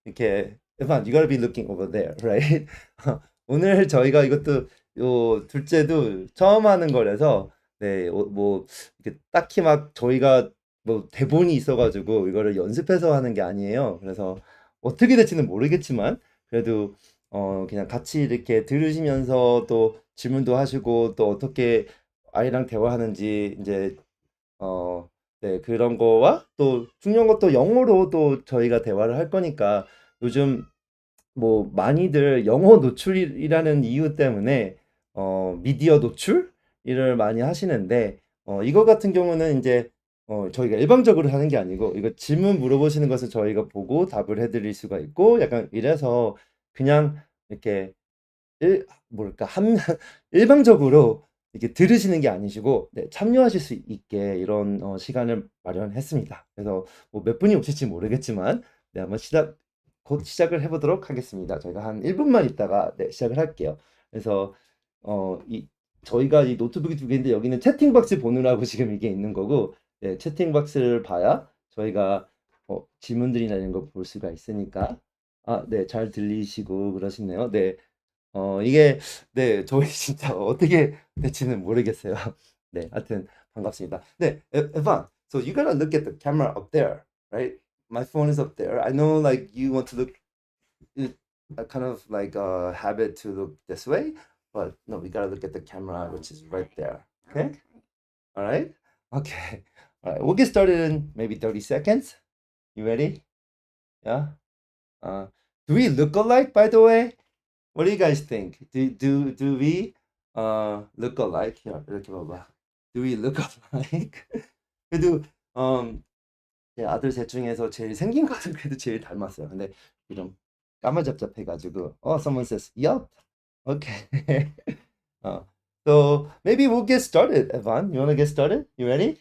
이렇게 Evan, you gotta be looking over there, right? 오늘 저희가 이것도 요 둘째도 처음 하는 거라서 뭐 이렇게 딱히 막 저희가 뭐 대본이 있어가지고 이거를 연습해서 하는 게 아니에요. 그래서 어떻게 될지는 모르겠지만 그래도 그냥 같이 이렇게 들으시면서 또 질문도 하시고 또 어떻게 아이랑 대화하는지 이제 그런 거와 또 중요한 것도 영어로 또 저희가 대화를 할 거니까 요즘 뭐 많이들 영어 노출이라는 이유 때문에 미디어 노출을 많이 하시는데 이거 같은 경우는 이제 저희가 일방적으로 하는 게 아니고 이거 질문 물어보시는 것을 저희가 보고 답을 해드릴 수가 있고 약간 이래서 그냥 이렇게 뭐랄까 일방적으로 이렇게 들으시는 게 아니시고 참여하실 수 있게 이런 시간을 마련했습니다. 그래서 뭐 몇 분이 오실지 모르겠지만 한번 곧 시작을 해보도록 하겠습니다. 저희가 한 1분만 있다가 시작을 할게요. 그래서 저희가 이 노트북이 두 개인데 여기는 채팅박스 보느라고 지금 이게 있는 거고 채팅박스를 봐야 저희가 질문들이나 이런 거 볼 수가 있으니까 잘 들리시고 그러시네요. 이게 저희 진짜 어떻게 될지는 모르겠어요. 하여튼 반갑습니다. Evan, so you gotta look at the camera up there, right? My phone is up there. I know like you want to look kind of like a habit to look this way, but no, we gotta look at the camera, which is right there. Okay? All right? Okay. All right. We'll get started in maybe 30 seconds. You ready? Yeah? Uh, do we look alike, by the way? What do you guys think? Do we look alike? here 이렇게 봐봐. Do we look alike? 그래도 제 아들 셋 중에서 제일 생긴 것은 그래도 제일 닮았어요. 근데 좀 까마잡잡해가지고 someone says yup. Okay. uh, so maybe we'll get started. Evan, you wanna get started? You ready?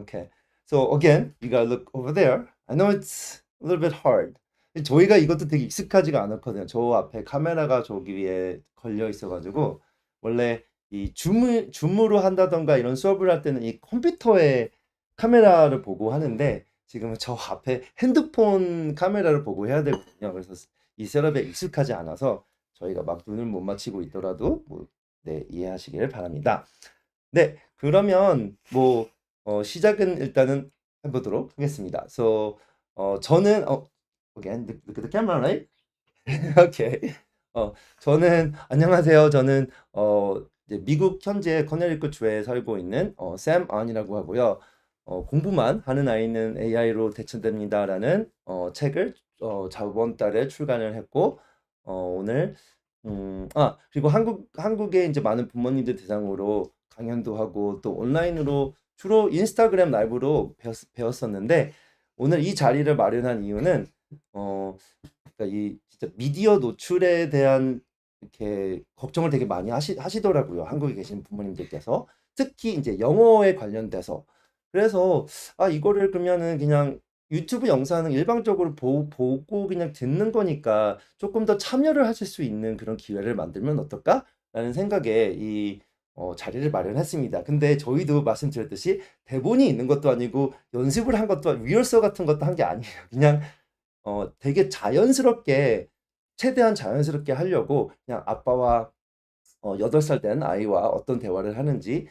Okay. So again, you gotta look over there. I know it's a little bit hard. 저희가 이것도 되게 익숙하지가 않았거든요. 저 앞에 카메라가 저기 위에 걸려 있어가지고 원래 이 줌으로 한다던가 이런 수업을 할 때는 이 컴퓨터에 카메라를 보고 하는데 지금은 저 앞에 핸드폰 카메라를 보고 해야 되거든요. 그래서 이 셋업에 익숙하지 않아서 저희가 막 눈을 못 맞추고 있더라도 이해하시길 바랍니다. 그러면 시작은 일단은 해보도록 하겠습니다. So 저는 again look at the camera, right? Okay. 저는 안녕하세요. 저는 이제 미국 현재 커네리컷 주에 살고 있는 샘 안이라고 하고요. 공부만 하는 아이는 AI로 대체됩니다라는 책을 저번 달에 출간을 했고 오늘 그리고 한국에 이제 많은 부모님들 대상으로 강연도 하고 또 온라인으로 주로 인스타그램 라이브로 배웠었는데 오늘 이 자리를 마련한 이유는 그러니까 이 진짜 미디어 노출에 대한 이렇게 걱정을 되게 많이 하시더라고요. 한국에 계신 부모님들께서 특히 이제 영어에 관련돼서 그래서 이거를 그러면은 그냥 유튜브 영상은 일방적으로 보고 그냥 듣는 거니까 조금 더 참여를 하실 수 있는 그런 기회를 만들면 어떨까라는 생각에 이 자리를 마련했습니다. 근데 저희도 말씀드렸듯이 대본이 있는 것도 아니고 연습을 한 것도 리허설 같은 것도 한 게 아니에요. 그냥 되게 자연스럽게 최대한 자연스럽게 하려고 그냥 아빠와 8살 된 아이와 어떤 대화를 하는지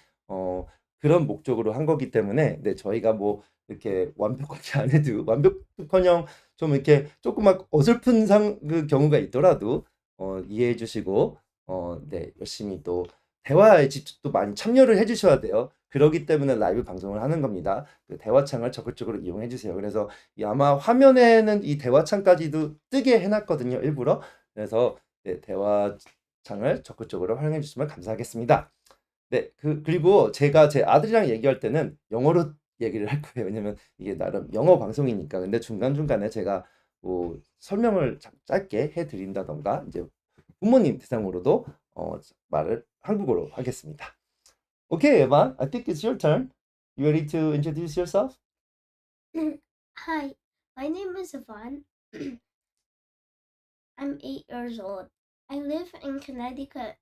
그런 목적으로 한 거기 때문에 저희가 뭐 이렇게 완벽하게 안 해도 완벽커녕 좀 이렇게 조금 막 어설픈 그 경우가 있더라도 이해해 주시고 열심히 또 대화에 직접 또 많이 참여를 해 주셔야 돼요. 그러기 때문에 라이브 방송을 하는 겁니다. 그 대화창을 적극적으로 이용해 주세요. 그래서 아마 화면에는 이 대화창까지도 뜨게 해놨거든요. 일부러. 그래서 대화창을 적극적으로 활용해 주시면 감사하겠습니다. 그리고 제가 제 아들이랑 얘기할 때는 영어로 얘기를 할 거예요. 왜냐면 이게 나름 영어 방송이니까. 근데 중간중간에 제가 뭐 설명을 짧게 해드린다던가 이제 부모님 대상으로도 말을 한국어로 하겠습니다. Okay, Evan, I think it's your turn. You ready to introduce yourself? Hi, my name is Avan. I'm 8 years old. I live in Connecticut,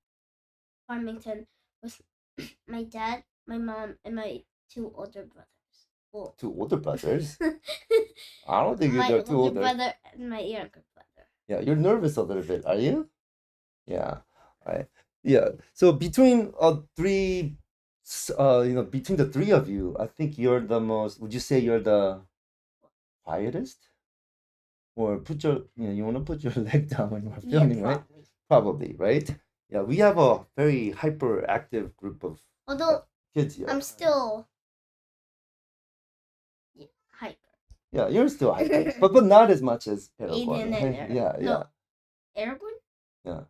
Farmington, with my dad, my mom, and my 2 older brothers. Well, Two older brothers? I don't think my they're too older older. brother and my younger brother. Yeah, you're nervous a little bit, are you? Yeah. Right. Yeah. So between between the three of you, I think you're the most. Would you say you're the quietest? Or you want to put your leg down when you're Yeah, filming, right? probably. Probably, right? Yeah, we have a very hyperactive group of Although kids here. I'm still hyper. Yeah, you're still hyper, but not as much as Aragorn, Aiden and right? Yeah, yeah, no, Aragorn? yeah.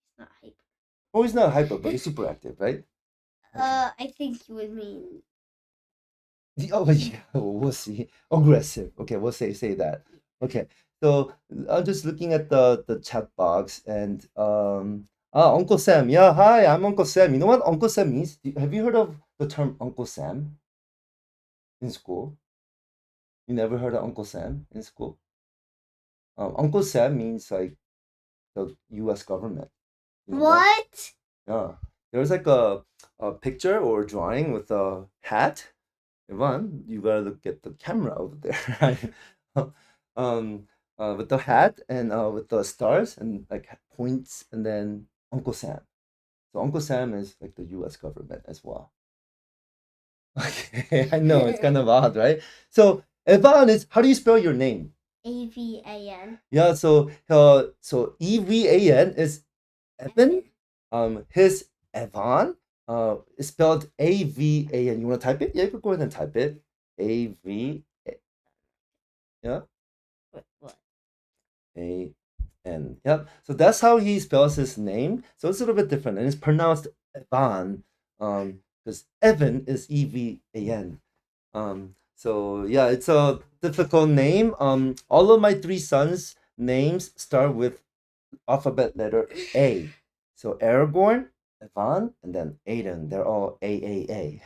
It's not hyper. Oh, he's not hyper, but he's super active, right? I think you would mean Oh, yeah, we'll see. Aggressive. Okay, we'll say that. Okay, so I'm just looking at the chat box and Uncle Sam. Yeah, hi, I'm Uncle Sam. You know what Uncle Sam means? Have you heard of the term Uncle Sam in school? You never heard of Uncle Sam in school? Uncle Sam means like the U.S. government. You know that? what? Yeah, there's like a picture or drawing with a hat. Ivan, you gotta look at the camera over there, right? um, with the hat and with the stars and like points, and then Uncle Sam. So Uncle Sam is like the U.S. government as well. Okay, I know it's kind of odd, right? So Evan is how do you spell your name? Avan. Yeah, so Evan is Evan. His Evan is spelled Avan. You want to type it? Yeah, you could go ahead and type it. A-V, yeah, What? A-N. Yep. So that's how he spells his name. So it's a little bit different, and it's pronounced Evan, because Evan is E-V-A-N. So yeah, it's a difficult name. All of my three sons' names start with alphabet letter A. So Aragorn, Evan, and then Aiden. They're all A.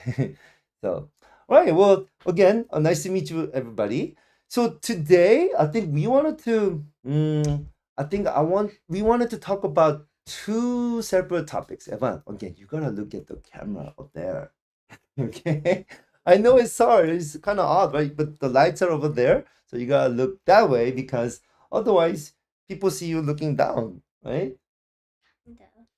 So, all right. Well, again, nice to meet you, everybody. So today, I think we wanted to. We wanted to talk about two separate topics. Evan, again, you gotta look at the camera up there. Okay. I know it's hard. It's kind of odd, right? But the lights are over there, so you gotta look that way because otherwise people see you looking down, right?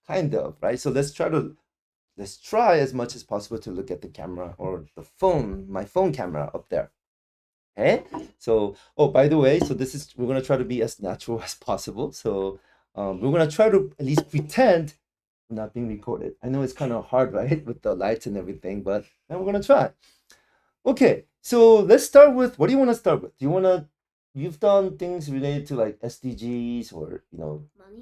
Kind of, right? So let's try as much as possible to look at the camera or the phone, my phone camera up there. Okay? So, oh, by the way, so we're gonna try to be as natural as possible. So, we're gonna try to at least pretend we're not being recorded. I know it's kind of hard, right, with the lights and everything, but we're gonna try. Okay, so let's start with what do you want to start with? You've done things related to like SDGs or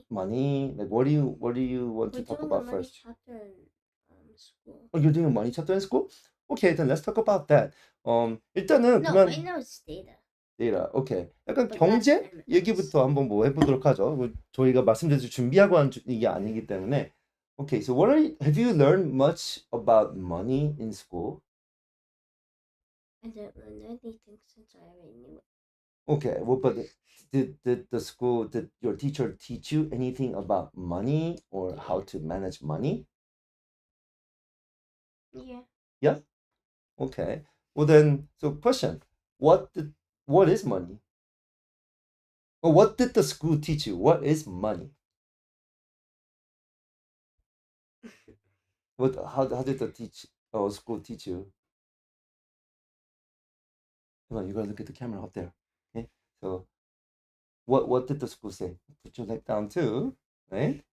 money. Like what do you want to We're talk doing a about money first? chapter in school. Oh, you're doing a money chapter in school? Okay, then let's talk about that. 일단은 No, 그러면 right now it's data. 데이터. 오케이. 약간 But last 경제 time it was. 얘기부터 한번 뭐 해보도록 하죠. 저희가 말씀드린 준비하고 한 이게 아니기 때문에. Okay, so have you learned much about money in school? I didn't learn anything since I already knew it. Okay, well, but did your teacher teach you anything about money or how to manage money? Yeah. Yeah? Okay. Well then, so question, what is money? Or what did the school teach you? What is money? How did school teach you? Come on, you gotta look at the camera up there. Okay? So what did the school say? Put your leg down too, right?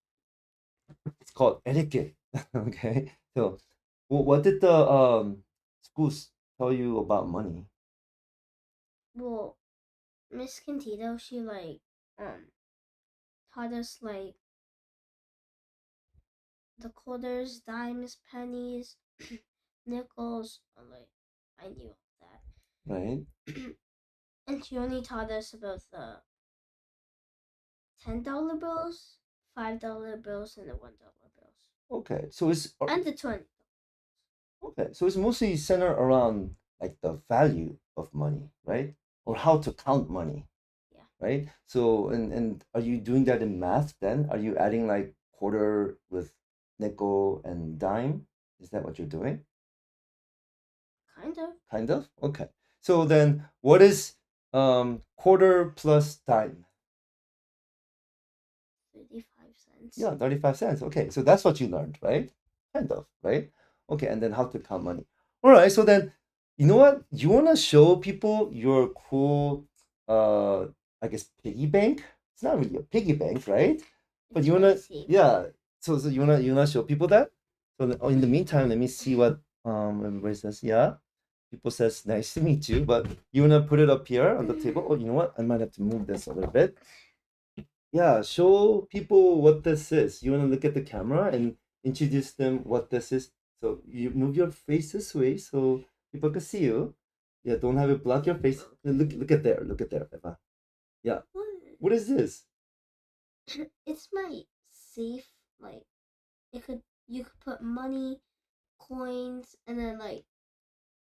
It's called etiquette. Okay. So what did the schools tell you about money? Well, Miss Cantito, she taught us like the quarters, dimes, pennies, nickels. I knew that. Right. And she only taught us about the $10 bills, $5 bills, and the $1 bills, Okay. So and the 20. okay. So it's mostly centered around like the value of money, right? Or how to count money. Yeah. Right? So and are you doing that in math then? Are you adding like quarter with nickel and dime? Is that what you're doing? Kind of. Kind of? Okay. So then what is quarter plus dime? cents. Yeah, 35 cents. Okay, so that's what you learned, right? Kind of, right? Okay, and then how to count money. All right, so then, you know what? You want to show people your cool, I guess, piggy bank? It's not really a piggy bank, right? But It's you want really to, safe. yeah. So you wanna show people that? So in the meantime, let me see what everybody says. Yeah. People says nice to meet you, but you wanna put it up here on the table? Oh, you know what? I might have to move this a little bit. Yeah, show people what this is. You wanna look at the camera and introduce them what this is. So you move your face this way so people can see you. Yeah, don't have it block your face. Look at there. Look at there, Eva. Yeah. What is this? It's my safe. Like you could put money, coins, and then like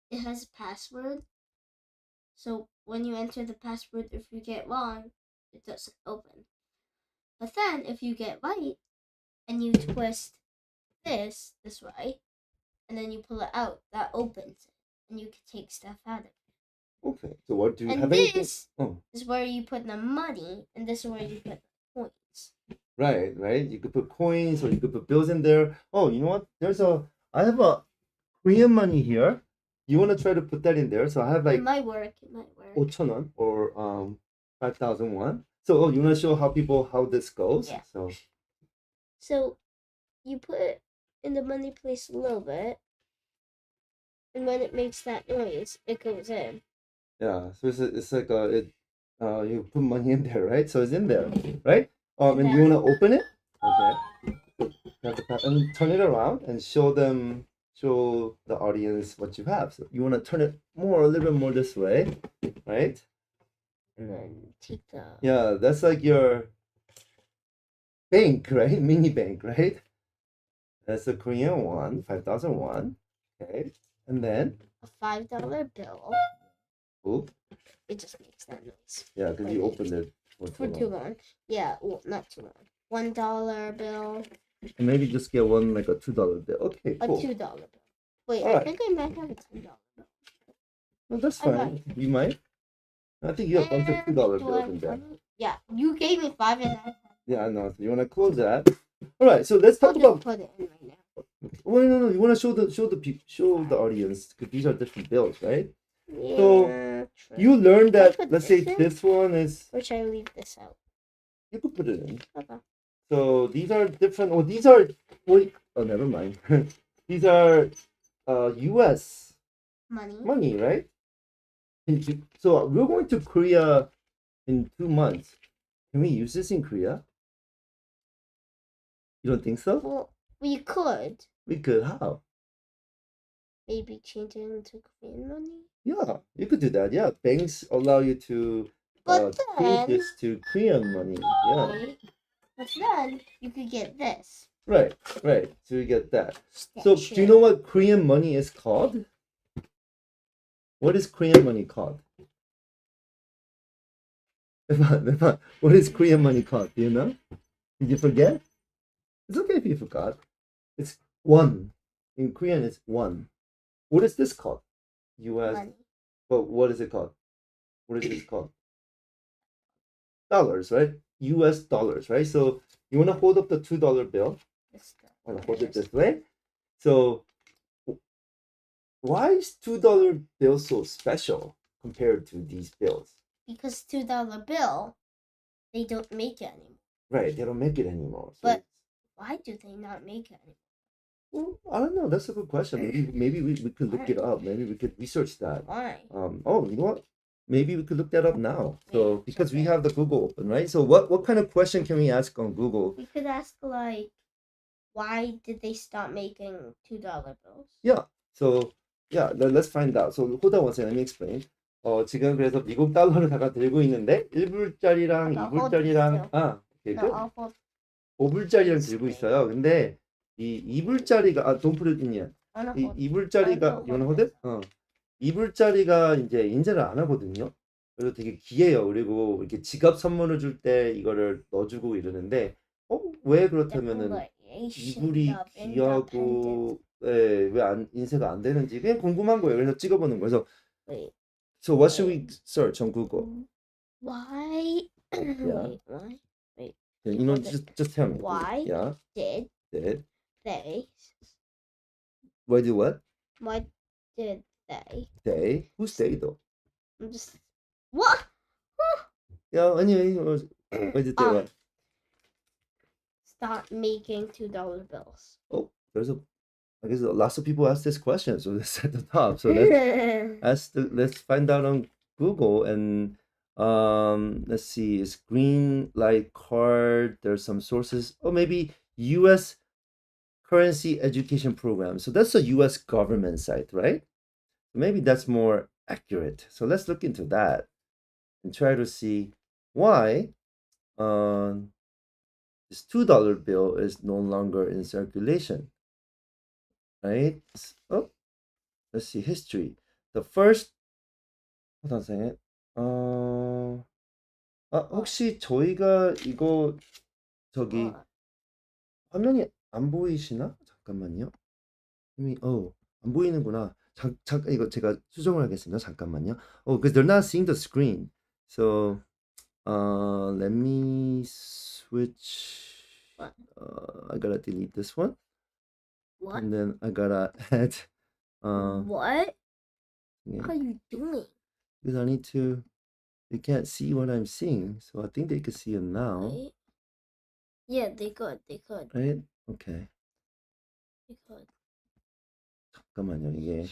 it has a password. So when you enter the password, if you get wrong, it doesn't open. But then if you get right and you twist this way, and then you pull it out, that opens it, and you can take stuff out of it. Okay. So what do you And have anything? this Oh, is where you put the money, and this is where you put the coins. right, right. You could put coins or you could put bills in there. Oh, you know what? I have a Korean money here. You want to try to put that in there? So I have like It might work. It might work. 5,000원 or 5,001. So you want to show how this goes? Yeah. So You put it in the money place a little bit, and when it makes that noise, it goes in. yeah, so it's like you put money in there, right? So it's in there, right? And you want to open it? Okay. You have to and turn it around and show the audience what you have. So you want to turn it a little bit more this way, right? And then take the Yeah, that's like your bank, right? Mini bank, right? That's a Korean won, 5,001. Okay. And then, a $5 bill. oop, It just makes that noise. yeah, because you opened it For too long. Yeah, well, not too long. $1 bill. And maybe just get one like a $2 bill. Okay, A cool. $2 bill. Wait, All I right. think I might have a $10 bill. No, that's I fine. might. You might. I think you have a bunch of And $2 do I bills have in there. money? Yeah, you gave me 5 and I have. Yeah, I know. So you want to close that. All right. So let's I'll talk just about. put it in right now. Well, no. You want to show the audience because these are different bills, right? Yeah, So, true. You learned Can I that. put Let's say this in? this one is. Or should I leave this out? You could put it in. Okay. So these are different. Oh, these are. Wait. Oh, never mind. These are U.S. money, right? So we're going to Korea in 2 months. Can we use this in Korea? You don't think so? Well, we could. We could. How? Maybe change it into Korean money. Yeah, you could do that. Yeah, banks allow you to But change then, this to Korean money. Yeah, right? But then you could get this. right. So you get that. So do you know what Korean money is called? What is Korean money called? Evan, what is Korean money called? Do you know? Did you forget? It's okay if you forgot. It's won. In Korean, it's won. What is this called? U.S. money? But what is it called? What is this called? Dollars, right? U.S. dollars, right? So you want to hold up the $2 bill. I want to hold it this way. So why is $2 bill so special compared to these bills? Because $2 bill, they don't make it anymore. Right, they don't make it anymore. So But why do they not make it anymore? well, I don't know. That's a good question. Maybe we could look it up. Maybe we could research that. Why? Oh, you know what? Maybe we could look that up now. So Yeah, because we okay. have the Google open, right? So what kind of question can we ask on Google? We could ask like, why did they stop making $2 bills? Yeah. So yeah, let's find out. So hold on one second. Let me explain. 지금 그래서 미국 달러를 제가 들고 있는데 1불짜리랑 나 2불짜리랑 hold 오케이, No, good. I'll hold. 5불짜리랑 들고 있어요. 근데 이 2불짜리가 don't put it in yet. Wanna 이 hold. 2불짜리가 you wanna hold it? 2불짜리가 이제 인쇄를 안 하거든요. 그래서 되게 귀해요. 그리고 이렇게 지갑 선물을 줄 때 이거를 넣어주고 이러는데 왜 그렇다면은 이불이 귀하고 왜 안 인쇄가 안 되는지 그냥 궁금한 거예요. 그래서 찍어보는 거예요. Wait. So what should we search on Google? Why? Yeah. Wait, why? Wait. You know, just tell me. Why Yeah. did Did. they? Why do what? Why did they? They. Who's they though? I'm just what? Yeah. Anyway, why did they what? Start making $2 bills. Oh, I guess lots of people ask this question, so let's at the top. So let's find out on Google and let's see, is green light card. There's some sources. Oh, maybe U.S. currency education program. So that's a U.S. government site, right? Maybe that's more accurate. So let's look into that and try to see why this $2 bill is no longer in circulation, right? Oh, let's see history. The first, hold on a second. 혹시 저희가 이거 저기 화면이 안 보이시나? 잠깐만요. 안 보이는구나. 이거 제가 수정을 하겠습니다. 잠깐만요. Because they're not seeing the screen. So, let me switch. I gotta delete this one. What? And then I gotta add. What Yeah. are you doing? Because I need to. They can't see what I'm seeing, so I think they can see it now. Right? Yeah, they could. They could. Right? Okay. They could. 잠깐만요. 이게.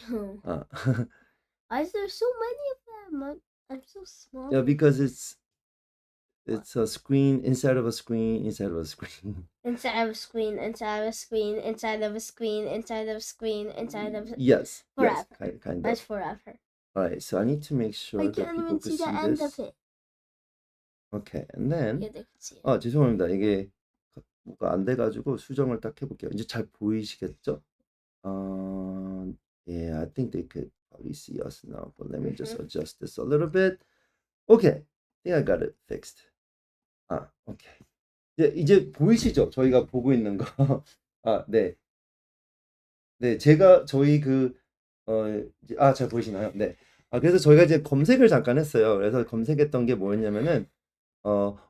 Why is there so many of them? I'm so small. Yeah, because it's a screen inside of a screen inside of a screen. Inside of a screen, inside of a screen, inside of a screen, inside of a screen, inside of a... Yes. Forever. Yes, kind of. That's forever. All right, so I need to make sure I that can't people even can see the see end this. of it. Okay, and then Yeah, they can see it. 죄송합니다. 이게 뭐가 안 돼가지고 수정을 딱 해볼게요. 이제 잘 보이시겠죠? Yeah, I think they could probably see us now, but let me just adjust this a little bit. Okay, I think I got it fixed. Okay. 이제 보이시죠? 저희가 보고 있는 거. 네. 네, 제가 저희 잘 보이시나요? 네. 그래서 저희가 이제 검색을 잠깐 했어요. 그래서 검색했던 게 뭐였냐면은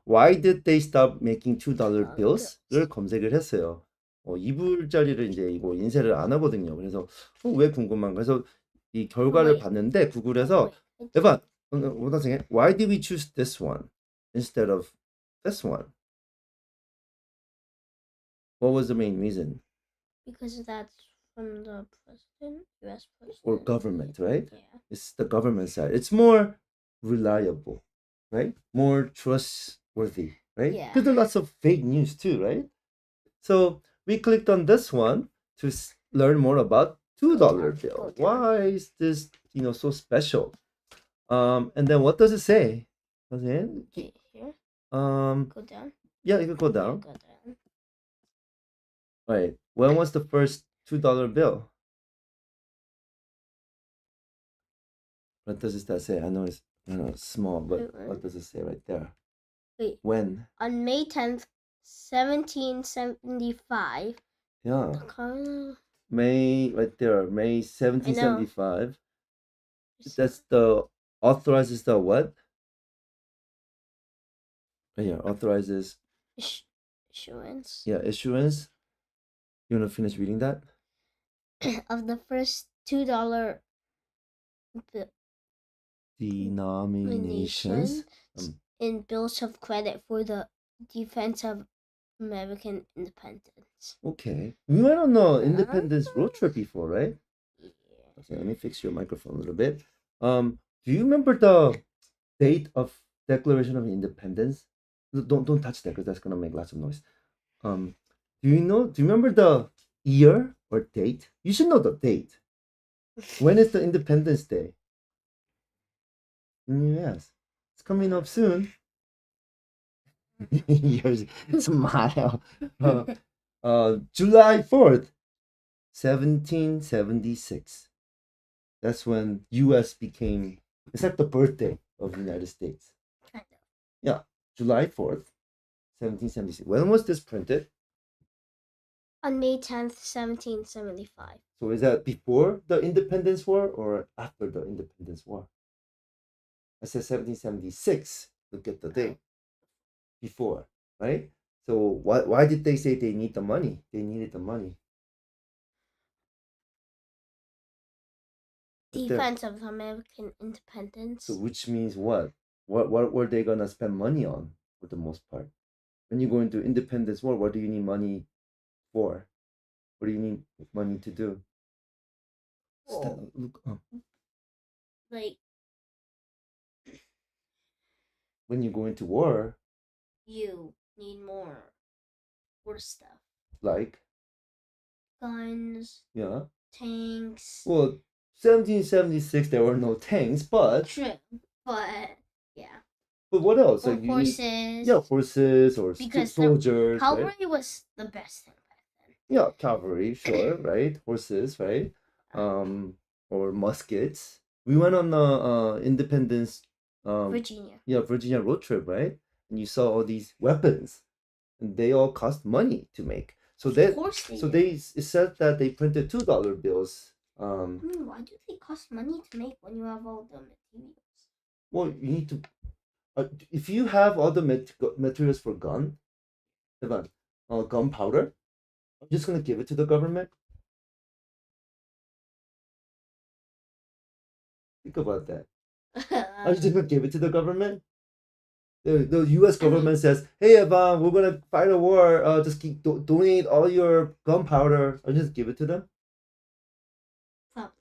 Why did they stop making $2 bills를 검색을 했어요. 2불짜리를 이제 이거 인쇄를 안 하거든요. 그래서 왜 궁금한 거예요. 그래서 이 결과를 봤는데 구글에서 Evan, hold on a second. Why did we choose this one instead of this one? What was the main reason? Because that's from the president, U.S. president. Or government, right? Yeah. It's the government side. It's more reliable, right? More trustworthy, right? Yeah. Because there are lots of fake news too, right? So we clicked on this one to learn more about $2 bill. Why is this, so special? And then what does it say? Okay, here. Go down. Yeah, you can go down. Go down. Right. When was the first $2 bill? What does that say? I know it's small, but what does it say right there? Wait. When? On May 10th, 1775. Yeah. May, right there. May 1775. That's the authorizes the what? Right here, authorizes issuance. Yeah, issuance. You want to finish reading that? Of the first $2 denominations in bills of credit for the defense of American independence. Okay. We went on the independence road trip before, right? Yeah. Okay, let me fix your microphone a little bit. Do you remember the date of Declaration of Independence? Don't touch that because that's gonna make lots of noise. Do you remember the year or date? You should know the date. When is the Independence Day? Yes, it's coming up soon. Your smile. July 4th, 1776. That's when U.S. became. It's like the birthday of the United States. Kind of. Yeah, July 4th, 1776. When was this printed? On May 10th, 1775. So is that before the Independence War or after the Independence War? I said 1776. Look at the date. Before, right? So why did they say they need the money? They needed the money. Defense of American independence. So which means what? What were they gonna spend money on for the most part? When you go into independence war, what do you need money for? What do you need money to do? Look, Like when you go into war, you need more stuff. like Guns, yeah. tanks. Well, 1776 there were no tanks, but True, but yeah. but what else? Or Like you horses. need, yeah, horses or Because soldiers. cavalry Right? was the best thing back then. Yeah, cavalry, sure, right? Horses, right? Or muskets. We went on the Independence, Virginia. yeah, Virginia road trip, right? And you saw all these weapons, and they all cost money to make. So Of course they did. it said that they printed $2 bills. I mean, why do they cost money to make when you have all the materials? Well, you need to. If you have all the materials for Evan, gunpowder, I'm just gonna give it to the government. Think about that. Are you just gonna give it to the government? The U.S. government says, "Hey, Avan, we're gonna fight a war. Just keep donate all your gunpowder." Or just give it to them. Probably.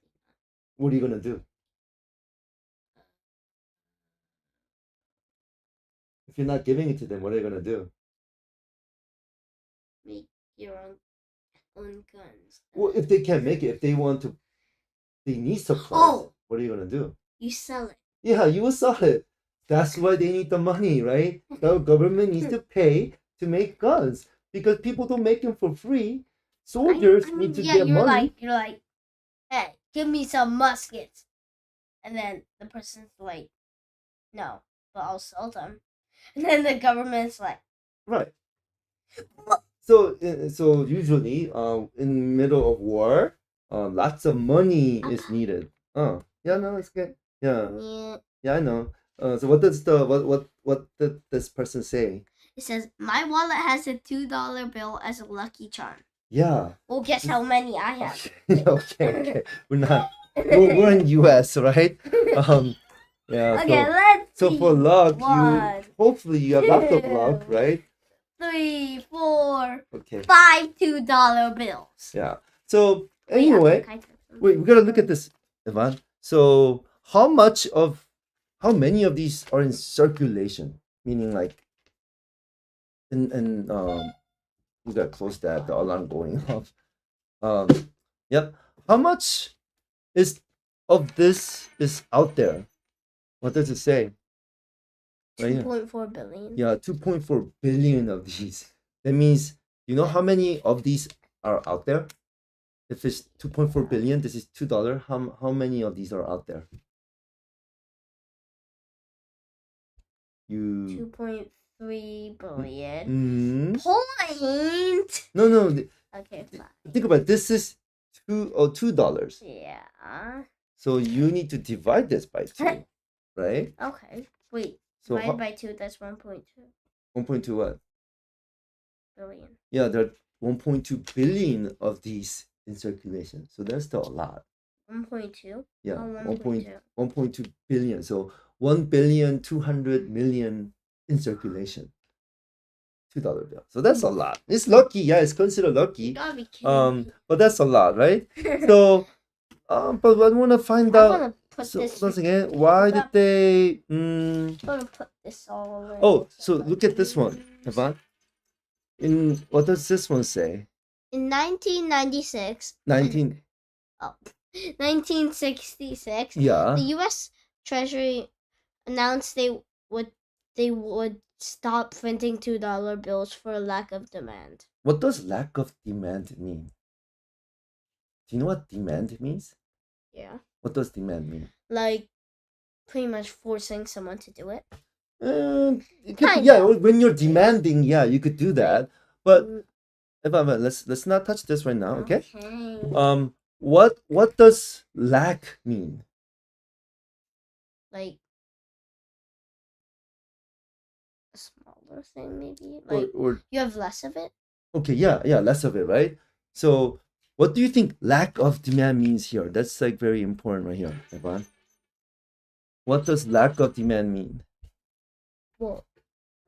What are you gonna do if you're not giving it to them? What are you gonna do? Make your own guns. Well, if they can't make it, if they want to, they need supplies. Oh! What are you gonna do? You sell it. Yeah, you will sell it. That's why they need the money, right? The government needs to pay to make guns because people don't make them for free. Soldiers I mean, need to yeah, get money. You're like, hey, give me some muskets. And then the person's like, no, but I'll sell them. And then the government's like, Right. So usually, in middle of war, lots of money is needed. Yeah, no, it's good. Yeah, yeah. I know. So what did this person say? It says, my wallet has a $2 bill as a lucky charm. Yeah. Well, guess how many I have. Okay. We're in US, right? Yeah. Okay, let's so see. for luck, One, hopefully you have lots of luck, two, right? 3, 4, Okay. 5 $2 bills. Yeah. So anyway, wait, we gotta look at this, Ivan. So how many of these are in circulation? Meaning like we gotta close that, the alarm going off. Yep. How much of this is out there? What does it say? Right here. 2.4 billion. Yeah, 2.4 billion of these. That means, you know how many of these are out there? If it's 2.4 billion, this is $2. How many of these are out there? 2.3 billion. Mm. Point. No. Okay, fine. Think about it. This is $2. Yeah. So you need to divide this by 2, right? Okay. Wait. So Divided by 2, that's 1.2 1.2 what? billion. Yeah, there are 1.2 billion of these in circulation. So that's still a lot. 1.2? Yeah, Oh, 1.2 billion. So 1,200,000,000 in circulation. $2 bill. So that's a lot. It's lucky. Yeah, it's considered lucky. You gotta be kidding me. But that's a lot, right? So, but I want to find I'm out. gonna put this. Once again, why did they? I'm gonna put this all over. Oh, so look at this one, Evan. What does this one say? In 1996. 1966. Yeah. The U.S. Treasury announced they would stop printing $2 bills for lack of demand. What does lack of demand mean? Do you know what demand means? Yeah. What does demand mean? Like, pretty much forcing someone to do it. Yeah, when you're demanding, yeah, you could do that. But let's not touch this right now, okay? What does lack mean? Like a small dollar thing, maybe. Like or you have less of it. okay, yeah, less of it, right? So what do you think lack of demand means here? That's like very important right here, Evan. What does lack of demand mean? Well,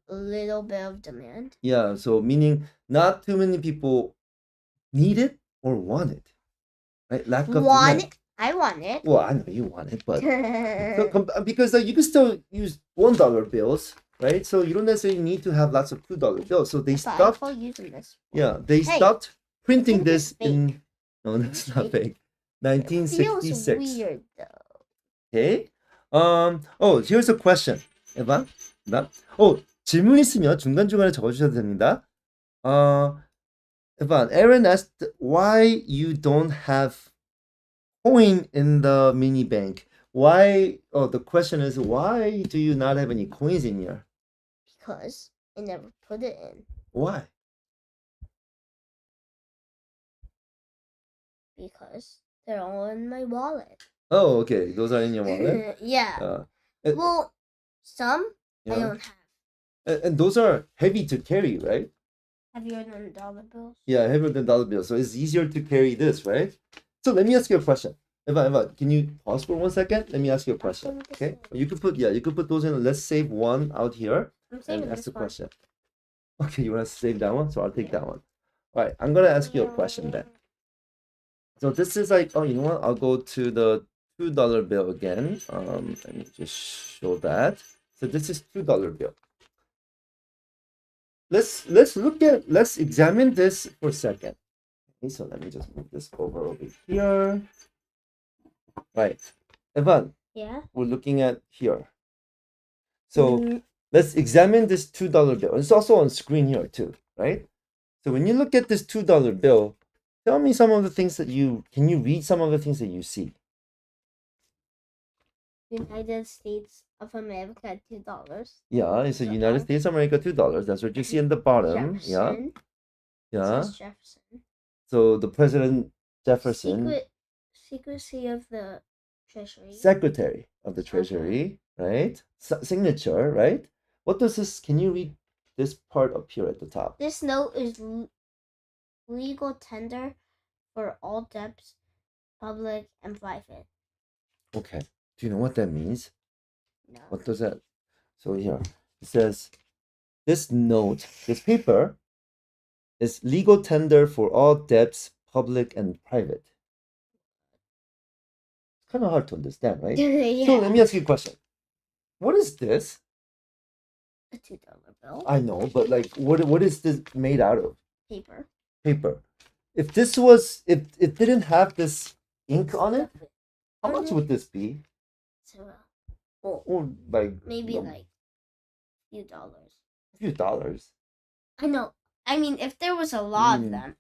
a little bit of demand. Yeah, so meaning not too many people need it or want it, right? Lack of demand. I want it. Well, I know you want it, but so because you can still use $1 bills, right? So you don't necessarily need to have lots of $2 bills. So they stopped. Using this. Yeah, they Hey, stopped printing think this it's in. No, that's not fake. It feels 1966. weird though. Okay. Oh, here's a question. Evan. 질문 있으면 중간중간에 적어주셔도 됩니다. Evan, Aaron asked why you don't have coin in the mini bank. Why? Oh, the question is why do you not have any coins in here? Because I never put it in. Why? Because they're all in my wallet. Oh, okay. Those are in your wallet. Yeah. Uh, Well, some I yeah. don't have. And those are heavy to carry, right? Heavier than dollar bills. Yeah, heavier than dollar bills. So it's easier to carry this, right? So let me ask you a question. Evan, can you pause for 1 second? Let me ask you a question. Okay? You could put those in. Let's save one out here I'm saving and ask this the one. question. Okay, you want to save that one? So I'll take that one. All right, I'm gonna ask you a question then. So this is like, oh, you know what? I'll go to the $2 bill again. Let me just show that. So this is $2 bill. Let's examine this for a second. Okay, so let me just move this over here. Right, Evan, Yeah. we're looking at here. So let's examine this $2 bill. It's also on screen here too, right? So when you look at this $2 bill, tell me some of the things that can you read some of the things that you see? United States of America, $2. Yeah, it's a United States of America $2. That's what you see in the bottom. Jefferson. Yeah. It says Jefferson. So the President Jefferson, Secrecy of the Treasury. Secretary of the Treasury, right? Signature, right? What does this? Can you read this part up here at the top? This note is legal tender for all debts, public and private. Okay. Do you know what that means? No. What does that? So here it says, this note, this paper, is legal tender for all debts, public and private. It's kind of hard to understand, right? Yeah. So let me ask you a question. What is this? A $2 bill. I know, but like, what is this made out of? Paper. Paper. If this was, if it didn't have this ink on it, how much would this be? Or like maybe like few dollars. Few dollars. I know. I mean, if there was a lot of them,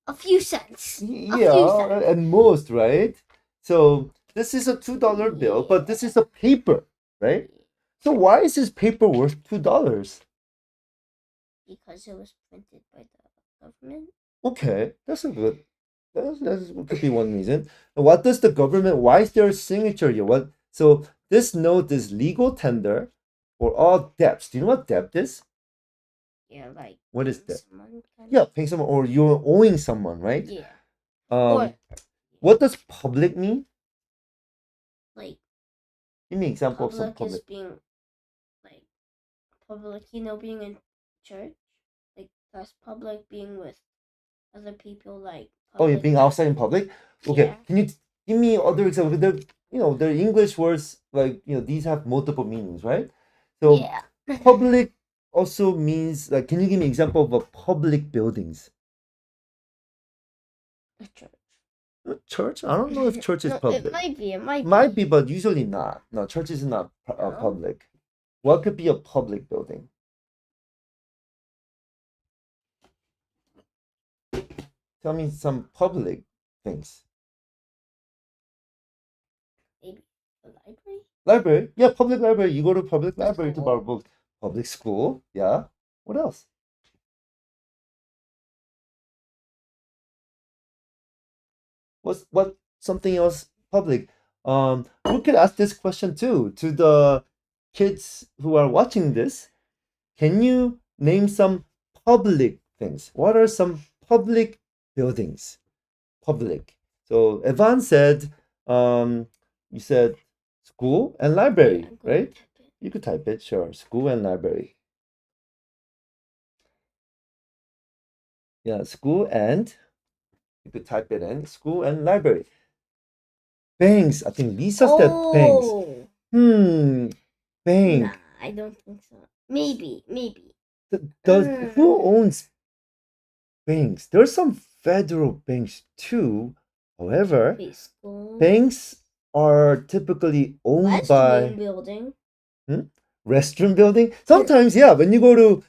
a few cents. Yeah, at most, right? So this is a $2 bill, but this is a paper, right? So why is this paper worth $2? Because it was printed by the government. Okay, that's a good. That could be one reason. And what does the government? Why is there a signature here? What? So this note is legal tender for all debts. Do you know what debt is? Yeah, like what is debt? Yeah, paying someone, or you're owing someone, right? Yeah. What does public mean? Like, give me an example of some public is being like public, being in church. Like that's public being with other people, like. Oh, you're being outside in public? Okay. Yeah. Can you give me other examples? They're English words, like, these have multiple meanings, right? So yeah. Public also means, like, can you give me an example of a public buildings? A church. A church? I don't know if church is public. It might be. Might be, but usually not. No, church is not public. What could be a public building? Tell me some public things. Maybe a library? Library? Yeah, public library. You go to public library to borrow books. Public school? Yeah. What else? What something else public? We could ask this question too to the kids who are watching this. can you name some public things? What are some public buildings? Public. So Evan said, you said school and library, I'm going right? to type it. You could type it, sure. School and library. Yeah, school and you could type it in school and library. Banks. I think Lisa said banks. Bank. Nah, I don't think so. Maybe. Who owns banks? There's some federal banks too. However, Preschool. banks are typically owned by building. restroom building. Sometimes, yeah, when you go to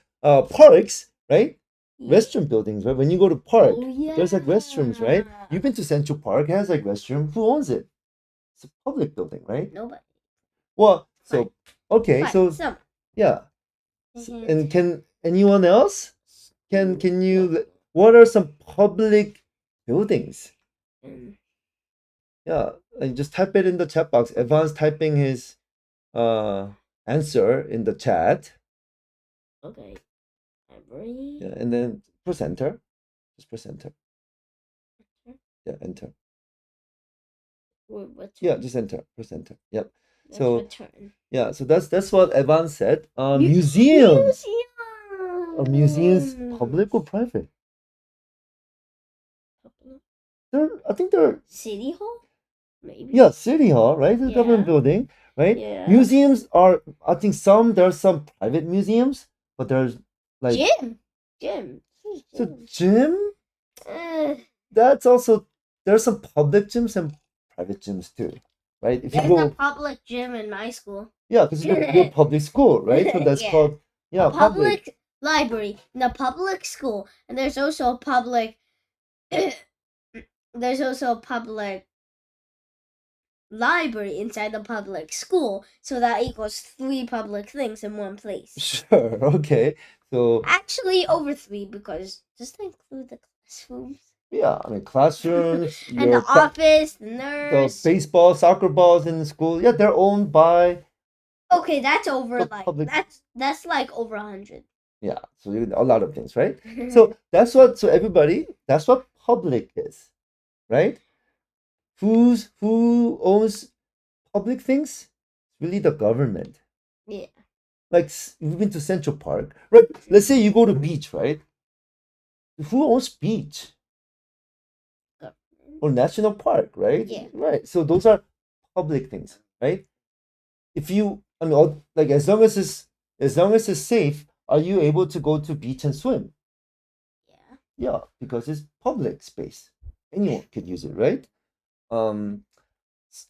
parks, right? Yeah. Restroom buildings, right? When you go to park, Oh, yeah. there's like restrooms, right? You've been to Central Park, it has like restroom. Who owns it? It's a public building, right? Nobody. Well, so okay, But so some. yeah. Mhm. And can anyone else? Can you? What are some public buildings? Mm. Yeah, and just type it in the chat box. Evan's typing his answer in the chat. Okay. Library. Yeah, and then press enter. Just press enter. Yeah, enter. What's Yeah, just enter. Press enter. Yep. That's So return. yeah, so that's what Evan said. Museums. Are museums Museums. public or private? Public. I think they're City Hall? Maybe. yeah, City Hall, right? The government Yeah. building, right? Yeah. Museums are, I think there's some private museums, but there's like Gym. so gym. That's also there's some public gyms and private gyms too, right? If you There's a go, public gym in my school. yeah, because you're public school, right? So that's Yeah. called yeah, A public library in a public school, and there's also a public. There's also a public library inside the public school, so that equals 3 public things in one place. Sure, okay. So Actually, over 3 because just include the classrooms yeah, I mean classrooms, and your the office, the the nurse. baseball, soccer balls in the school, yeah, they're owned by Okay, that's over the like public. that's like over 100. Yeah, so a lot of things, right? So that's what. So everybody, that's what public is, right? Who owns public things? Really, the government. Yeah. Like you've been to Central Park, right? Let's say you go to beach, right? Who owns beach or national park, right? Yeah. Right. So those are public things, right? If you, I mean, like as long as it's safe, are you able to go to beach and swim? Yeah. Yeah, because it's public space. Anyone could use it, right?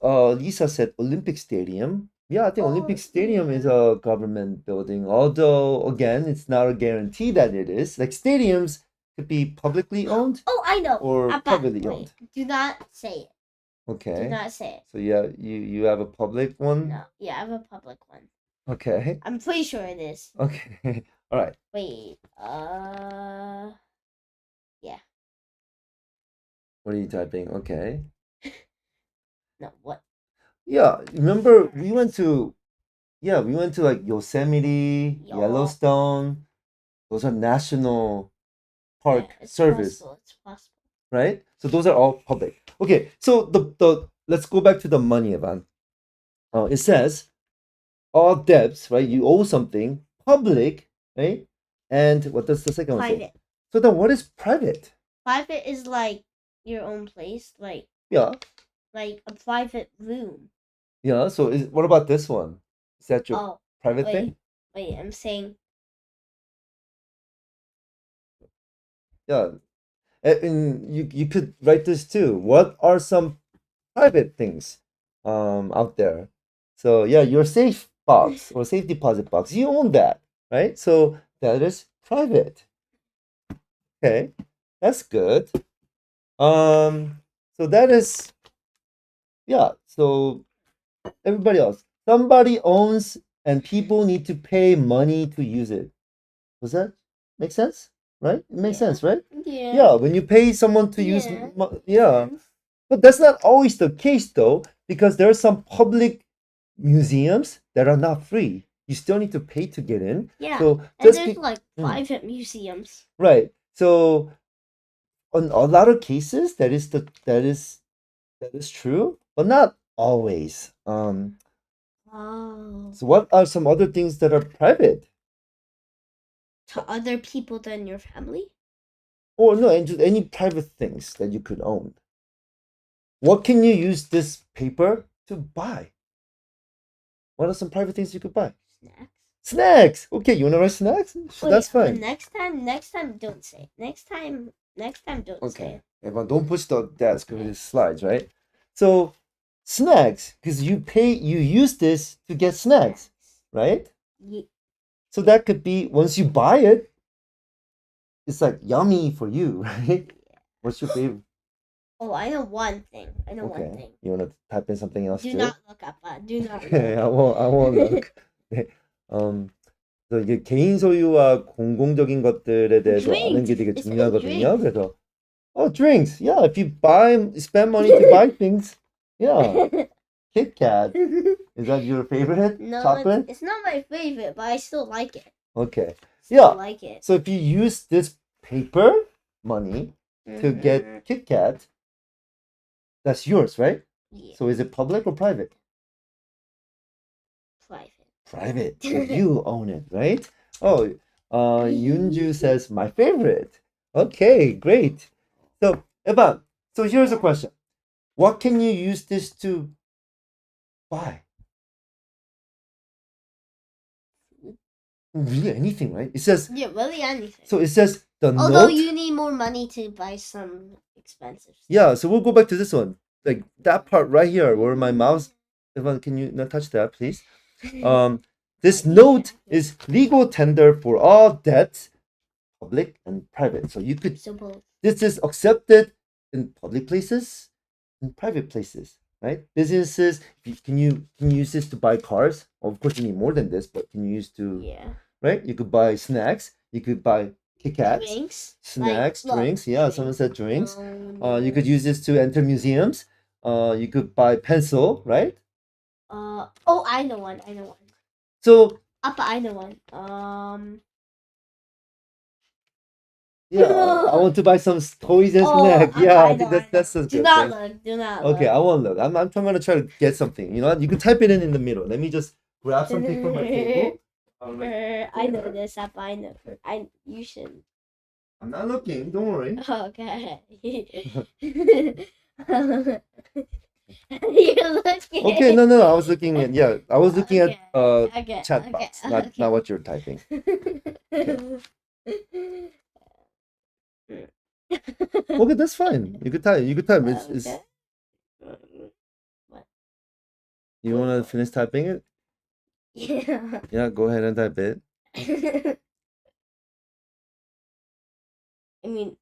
Lisa said Olympic Stadium. Yeah, I think Olympic Stadium is a government building. Although, again, it's not a guarantee that it is. Like stadiums could be publicly owned Oh, I know. or Abba, privately wait, owned. do not say it. Do Okay. not say it. So yeah, you have a public one. No. Yeah, I have a public one. Okay. I'm pretty sure it is. Okay. All right. Wait. What are you typing? Okay. No. What? Yeah. Remember we went to like Yosemite, Yeah. Yellowstone. Those are national park Yeah, it's service, possible. It's possible. right? So those are all public. Okay, so the let's go back to the money, Evan. It says all debts, right? You owe something, public, right? And what does the second one say? Private. So then what is private? Private is like your own place, like Yeah, a private room. yeah. So what about this one? Is that your Oh, private thing? wait. I'm saying Yeah. And you could write this too. What are some private things out there? So yeah, your safe box or safe deposit box, you own that, right? So that is private. Okay, that's good. So that is yeah. So everybody else, somebody owns and people need to pay money to use it. Does that make sense? Right? It makes Yeah. sense, right? yeah. Yeah, when you pay someone to use, Yeah. yeah. But that's not always the case though, because there are some public museums that are not free. you still need to pay to get in. Yeah. So And just there's be, like Mm. private museums. right. So on a lot of cases, that is true, but not always. Oh. So what are some other things that are private? To other people than your family? Or no, and just any private things that you could own. What can you use this paper to buy? What are some private things you could buy? Snacks. Snacks. Okay, you wanna write snacks? That's Wait, fine. Next time, don't say it. Next time, don't say Okay. it. Everyone, don't push the desk with the slides, right? So snacks, because you use this to get snacks, right? Ye- So that could be once you buy it, it's like yummy for you, right? What's your favorite? Oh, I know one thing. I know one Okay. thing. You wanna type in something else Do too? not look up. Do not. Okay, I look. won't look. 네. 그래서 이게 개인 소유와 공공적인 것들에 대해서 아는 게 되게 It's 중요하거든요. drinks. 그래서 drinks. Yeah, if you spend money to buy things. Yeah, Kit Kat. Is that your favorite No, chocolate? it's not my favorite, but I still like it. Okay. Still Yeah. like it. So if you use this paper money to get Kit Kat, that's yours, right? Yeah, So is it public or private? private. Private. So you own it, right? Oh, Yunju says my favorite. Okay, great. So Evan, so here's a question. What can you use this to buy? Really anything, right? It says Yeah, really anything. so. It says the Although note. you need more money to buy some expensive stuff. Yeah. So we'll go back to this one, like that part right here, where my mouse. Evan, can you not touch that, please? This note is legal tender for all debts, public and private. So you could. So both. This is accepted in public places, in private places, right? Businesses. Can you use this to buy cars? Of course, you need more than this, but can you use to Yeah. right? You could buy snacks. You could buy Kit Kats, Drinks. snacks, Like, look, drinks. Yeah, someone said drinks. no. You could use this to enter museums. You could buy pencil, right? Oh, I know one. So Appa, I know one. yeah, I want to buy some toys and snacks. I Yeah, I know, think I know. that's a Do good not thing. look. Do not Okay, look. I won't look. I'm trying to try to get something. You know what? You can type it in the middle. Let me just grab something from my table. I know this Appa. I know. You should. I'm not looking. Don't worry. Okay. You're looking. Okay, no. I was looking at I was looking at Okay. chat box, not what you're typing. Okay, that's fine. You could type. It's Okay. you want to finish typing it? Yeah. Yeah, go ahead and type it. I mean,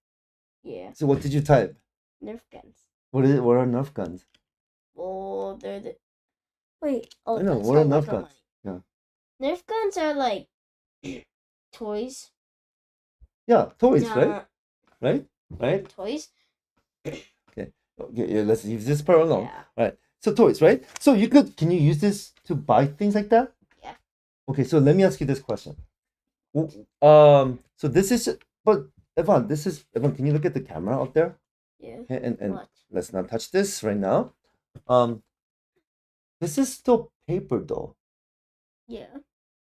yeah. So what did you type? Nerf guns. What is it? What are Nerf guns? Oh, they're the. Wait. Oh, I know. that's What are not Nerf what I guns? Yeah. Nerf guns are like toys. Yeah, toys, Nah, right? Right? Toys. Okay, yeah, let's leave this part alone. Yeah. Right. So toys, right? So can you use this to buy things like that? Yeah. Okay, so let me ask you this question. So this is, but Evan, can you look at the camera up there? Yeah. Okay, and What? let's not touch this right now. This is still paper though. Yeah.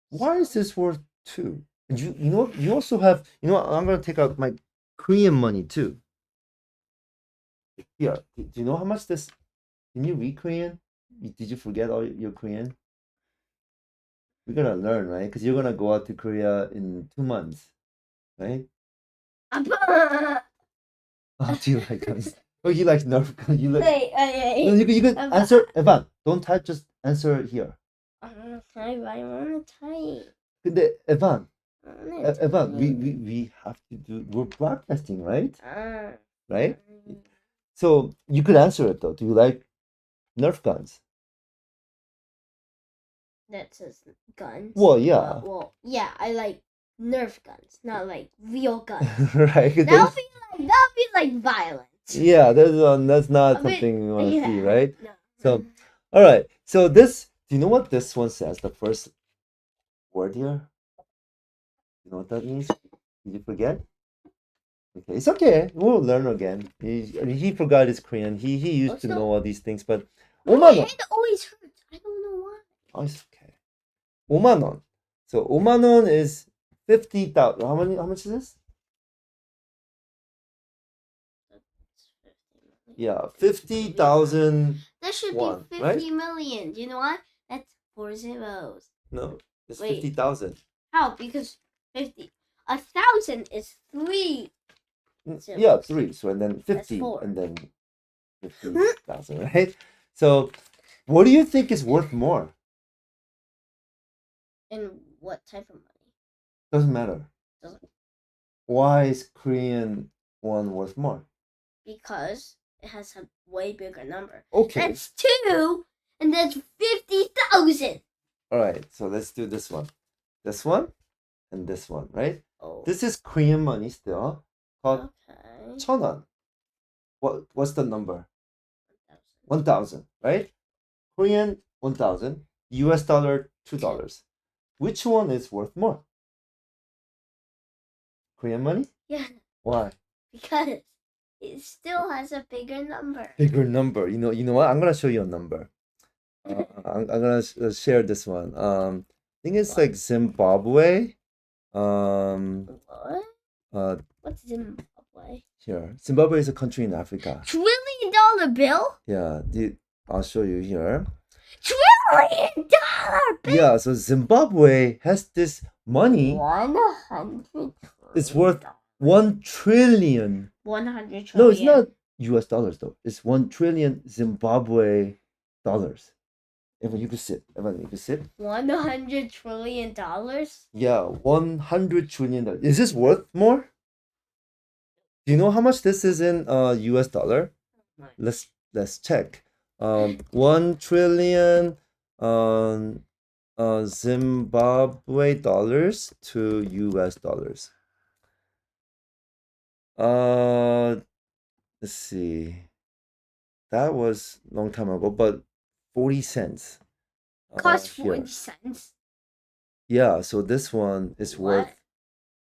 Why is this worth 2? And you also have, I'm gonna take out my Korean money too. Yeah, do you know how much this? Can you read Korean? Did you forget all your Korean? We're gonna learn, right? Because you're gonna go out to Korea in 2 months, right? Oh, do you like guns? Oh, you like Nerf guns? You like? Wait. No, you could answer, Evan. Don't type. Just answer here. I want to type. 근데 Evan, Evan, we have to do. We're broadcasting, right? Right. So you could answer it though. Do you like Nerf guns? That says guns. Well, yeah. Yeah, I like Nerf guns, not like real guns. Right. 'Cause That'll be like violence. yeah, that's not A bit- something you want to see, yeah, right? No. So, all right. So this, do you know what this one says? The first word here? You know what that means? Did you forget? Okay, it's okay. We'll learn again. He forgot his Korean. He used to Also- know all these things, but My 5만 원. head always hurts. I don't know why. Oh, it's okay. 5만 원. So 5만 원 is 50,000. How much is this? Yeah, 50,000. That should One, be right? 50 million. You know what? That's 4 zeros. No, it's Wait. 50,000. How? Because 50. 1,000 is 3. Yeah, 3. So and then 50 4. and then 50,000, right? So what do you think is worth more? And what type of money? Doesn't matter. Doesn't. Why is Korean one worth more? Because it has a way bigger number. Okay. That's 2, and that's 50,000. All right. So let's do this one. This one and this one, right? Oh. This is Korean money still. Called Okay. 1,000원. What's the number? 1,000. 1,000, right? Korean 1,000, US dollar $2. Which one is worth more? Korean money? Yeah, Why? because it still has a bigger number. Bigger number. You know what? I'm gonna show you a number. I'm gonna share this one. I think it's like Zimbabwe. What? What's Zimbabwe? Here. Zimbabwe is a country in Africa. $1 trillion bill? Yeah, I'll show you here. $1 trillion bill? Yeah, so Zimbabwe has this money. 100. It's worth 1 trillion. 100 trillion. No, it's not US dollars though. It's 1 trillion Zimbabwe dollars. Evan, you can sit. Evan, you can sit. $100 trillion? Yeah, 100 trillion. Is this worth more? Do you know how much this is in US dollar? Let's check. 1 trillion Zimbabwe dollars to US dollars. Let's see. That was a long time ago, but 40 cents. Cost here. 40 cents. Yeah, so this one is What? worth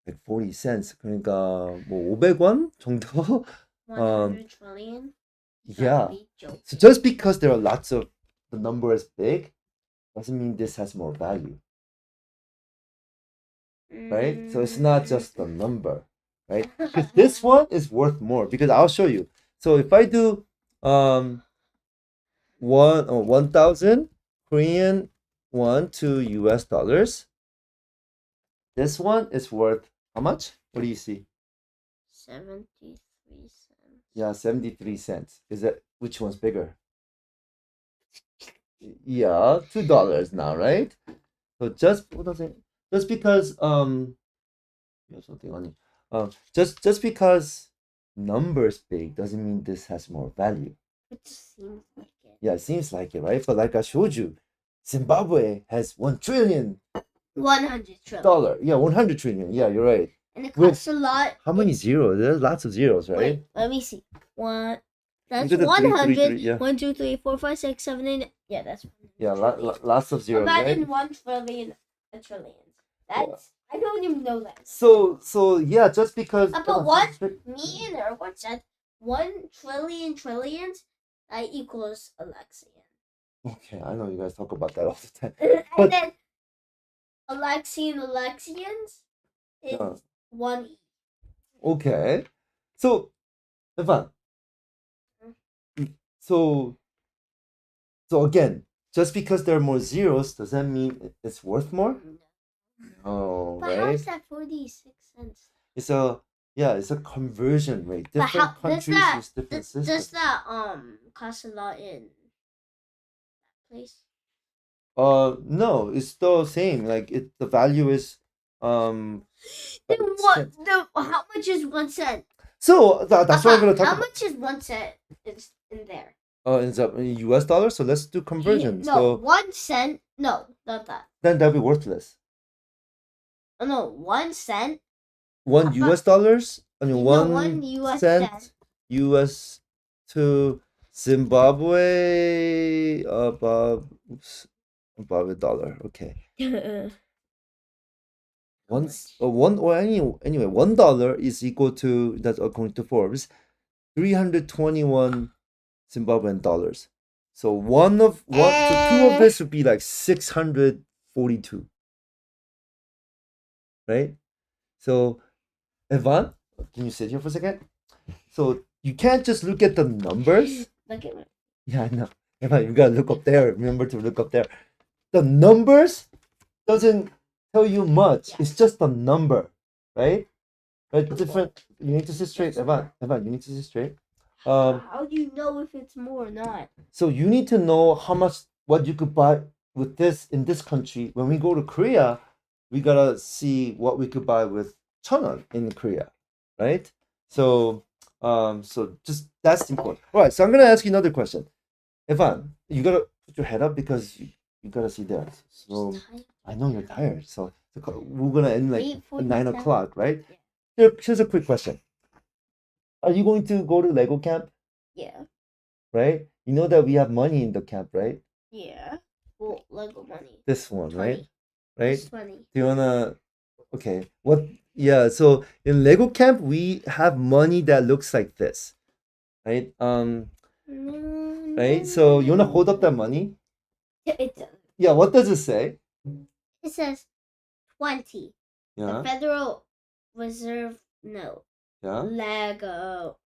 like 40 cents. 그러니까 뭐 500원 정도? 100 trillion? Yeah. Be joking. So just because there are lots of the number is big doesn't mean this has more value, right? So it's not just the number, right? Because this one is worth more because I'll show you. So if I do 1,000 Korean won to US dollars, this one is worth how much? What do you see? 73 cents. Yeah, 73 cents. Is that which one's bigger? Yeah, $2 now, right? So just because something on it. Just because numbers big doesn't mean this has more value. It just seems like it. Yeah, it seems like it, right? But like I showed you, Zimbabwe has 1 trillion 100 trillion. dollar. Yeah, 100 trillion. Yeah, you're right. And it With costs a lot. How many zeros? There's lots of zeros, right? Wait, let me see. One. That's Look at the 100. 3, yeah. 1, 2, 3, 4, 5, 6, 7, 8. Yeah, that's 100 Yeah, trillion. lots of zeros, Imagine right? 1 trillion, a trillion. That's I don't even know that. So yeah, just because But what me and Erwin said 1 trillion trillions that equals Alexian. Okay, I know you guys talk about that all the time. And But- then Alexians is Yeah. 1 Okay. So, Evan. So again, just because there are more zeros, does that mean it's worth more? Oh, But how right. is that 46 cents? It's a conversion rate. But Different how- does countries that- use different Does systems. that cost a lot in that place? No, it's the same. Like the value is Then like what? cents. How much is 1 cent? So that's what I'm gonna talk How about. much is 1 cent is in there? In US dollars. So let's do conversion. No, So 1 cent. No, not that. then that'll be worthless. Oh, no, 1 cent. One US dollars. I mean, No, 1 1 US cent cent. US to Zimbabwe above $1. Okay. anyway, $1 is equal to, that's according to Forbes, 321 Zimbabwean dollars. So two of this would be like 642, right? So Evan, can you sit here for a second? So you can't just look at the numbers. Look at me. Yeah, I know. Evan, you gotta look up there. Remember to look up there. The numbers doesn't tell you much. It's just a number, right? Right? Different. You need to sit straight, Evan. Evan, you need to sit straight. How do you know if it's more or not? So you need to know what you could buy with this in this country. When we go to Korea, we gotta see what we could buy with 1,000원 in Korea, right? So, so just that's important. All right. So I'm gonna ask you another question, Evan. You gotta put your head up because you gotta see there. So I know you're tired. So we're gonna end like at 9 o'clock, right? Here's a quick question. Are you going to go to Lego camp? Yeah. Right? You know that we have money in the camp, right? Yeah. Well, Lego money. This one, 20. right? Right? It's 20. Do you wanna? Okay. What? Yeah. So in Lego camp, we have money that looks like this, right? Right. So you wanna hold up that money? Yeah. What does it say? It says 20. Yeah. The Federal Reserve note. Yeah. Lego.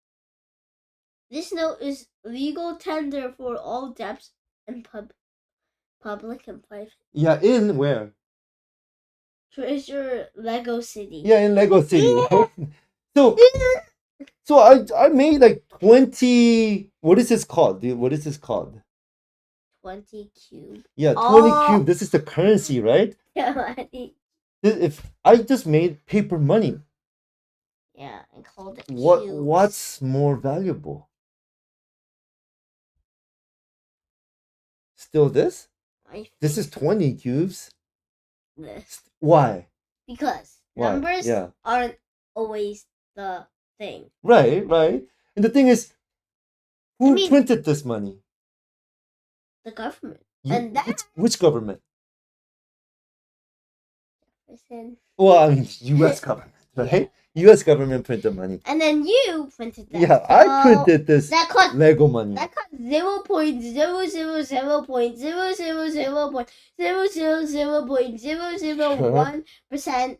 This note is legal tender for all debts and public and private. Yeah. In where? Treasure Lego City. Yeah, in Lego City. Right? So I made like 20. What is this called? What is this called? 20 cube. Yeah, 20 Oh. cube. This is the currency, right? If I just made paper money, Yeah, and called it what's cubes. more valuable? Still this? I This is think 20 cubes. this. Why? Because Why? numbers Yeah. aren't always the thing. Right, right. And the thing is, who I mean- printed this money? The government. You- And that which government? person. Well, I mean, U.S. government, right? U.S. government printed money. And then you printed that. Yeah, I So printed this that cost Lego money. that cost 0.000.000.000.001%.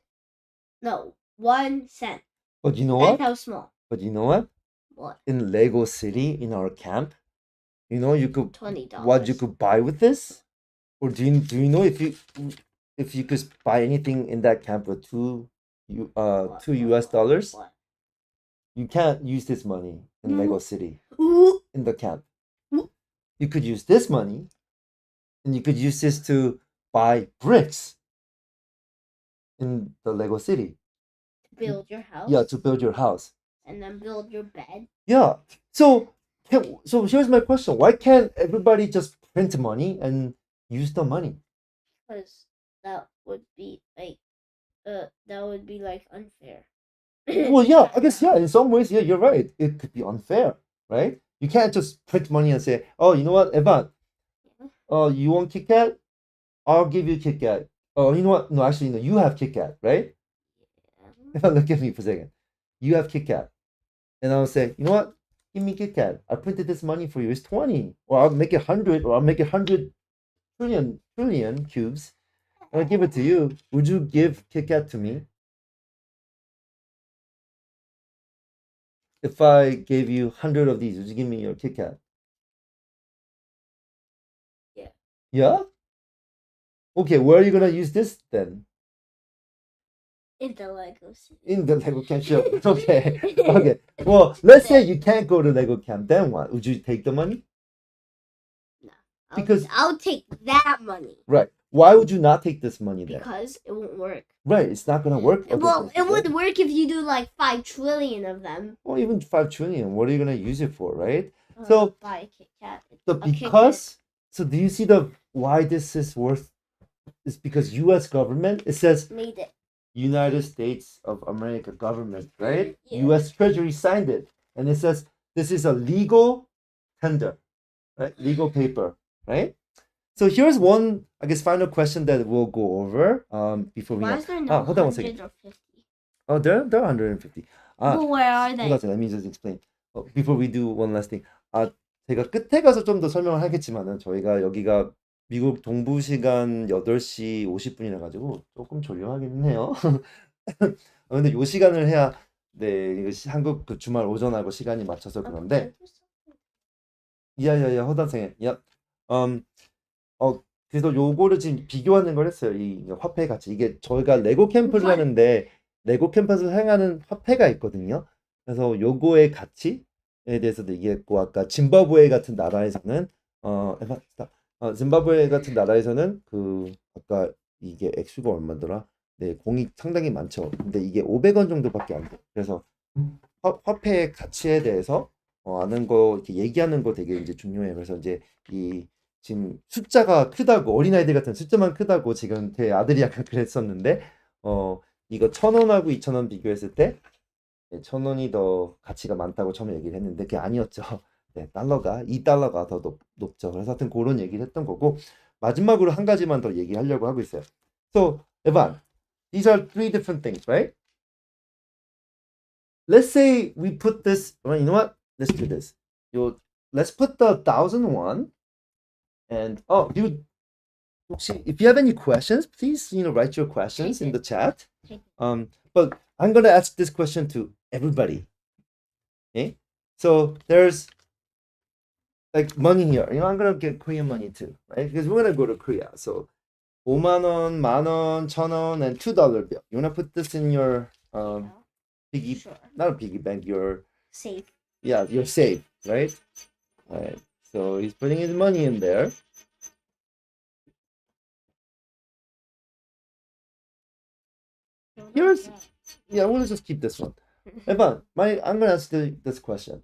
No, 1 cent. But you know That's what? how small. But you know what? What? In Lego City, in our camp, you know, you could $20. what you could buy with this, or do you know if you could buy anything in that camp with two US dollars? What? You can't use this money in No. Lego City Ooh. in the camp. Ooh. You could use this money, and you could use this to buy bricks in the Lego City. Build your house. Yeah, to build your house. And then build your bed. Yeah. So here's my question: why can't everybody just print money and use the money? Because that would be like unfair. Well, yeah, I guess yeah. In some ways, yeah, you're right. It could be unfair, right? You can't just print money and say, "Oh, you know what, Evan? Oh, you want Kit Kat? I'll give you Kit Kat. Oh, you know what? No, actually, no. You have Kit Kat, right? Evan, look at me for a second. You have Kit Kat, and I'll say, you know what? Give me Kit Kat. I printed this money for you. It's 20, or I'll make it 100, or I'll make it 100 trillion cubes, and I'll give it to you. Would you give Kit Kat to me? If I gave you 100 of these, would you give me your Kit Kat? Yeah. Yeah? Okay, where are you gonna use this then? In the Lego City. In the Lego camp show. Okay. Okay. Well, let's say you can't go to Lego camp. Then what? Would you take the money? Because- I'll take that money. Right. Why would you not take this money then? Because it won't work. Right. It's not gonna work. Well, it would work if you do like 5 trillion of them. Or even 5 trillion. What are you gonna use it for, right? So- buy a Kit Kat. So Kit because so do you see the why this is worth? It's because U.S. government. It says Made it. United States of America government, right? Yeah. U.S. Treasury signed it, and it says this is a legal tender, right? Legal paper, right? So here's one, I guess, final question that we'll go over before we. Why is there no hold on one second. 100 or 50? Oh, there are 150. But where are hold they? on, let me just explain. Before we do one last thing. 제가 끝에 가서 좀 더 설명을 하겠지만은 저희가 여기가 미국 동부 시간 8시 50분이라 가지고 조금 졸려하긴 해요. 근데 요 시간을 해야 네, 이거 한국 그 주말 오전하고 시간이 맞춰서 그런데 야야야 허단생에 야 그래서 요거를 지금 비교하는 걸 했어요. 이 화폐 가치. 이게 저희가 레고 캠프를 하는데 레고 캠프에서 사용하는 화폐가 있거든요. 그래서 요거의 가치에 대해서도 얘기했고 아까 짐바브웨 같은 나라에서는 짐바브웨 같은 나라에서는 그 아까 이게 액수가 얼마더라? 네, 공이 상당히 많죠. 근데 이게 500원 정도밖에 안 돼. 그래서 화폐의 가치에 대해서 아는 거 이렇게 얘기하는 거 되게 이제 중요해요. 그래서 이제 이 지금 숫자가 크다고 어린아이들 같은 숫자만 크다고 지금 제 아들이 약간 그랬었는데 이거 1,000원하고 2,000원 비교했을 때 1,000원이 더 가치가 많다고 처음에 얘기를 했는데 그게 아니었죠. 네, $2가 더 높죠. 그래서 하여튼 그런 얘기를 했던 거고 마지막으로 한 가지만 더 얘기하려고 하고 있어요. So, Evan, these are three different things, right? Let's say we put this, well, you know what? Let's do this. Let's put the 1,001 and dude, if you have any questions, please write your questions in the chat. But I'm gonna ask this question to everybody. Okay, so there's like money here. I'm gonna get Korean money too, right? Because we're gonna go to Korea. So 5만 원, 10,000원, 1,000원, and $2 bill. You wanna put this in your piggy? Sure. Not a piggy bank. Your Safe. yeah, your safe, right? All right. So he's putting his money in there. Here's we'll just keep this one. Evan, I'm gonna ask you this question.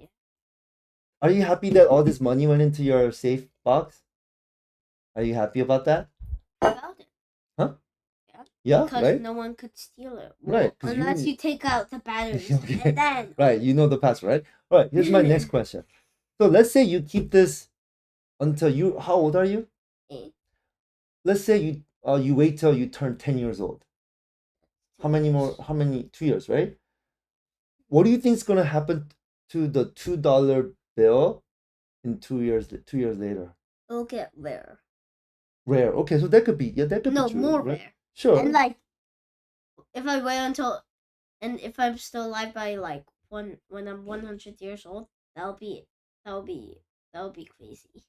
Are you happy that all this money went into your safe box? Are you happy about that? About it. Huh? Yeah. Yeah, Because right? no one could steal it. Right, 'cause Unless you take out the batteries. Okay. And then. Right, you know the password, right? All right, here's my next question. So let's say you keep this until how old are you? 8. Let's say you wait till you turn 10 years old. How many 2 years, right? What do you think is going to happen to the $2 bill in 2 years later? It'll get rare. Rare. Okay, so that could be that could No, be true, more right? rare. Sure. And like, if I wait until, and if I'm still alive by like when I'm 100 years old, that'll be crazy.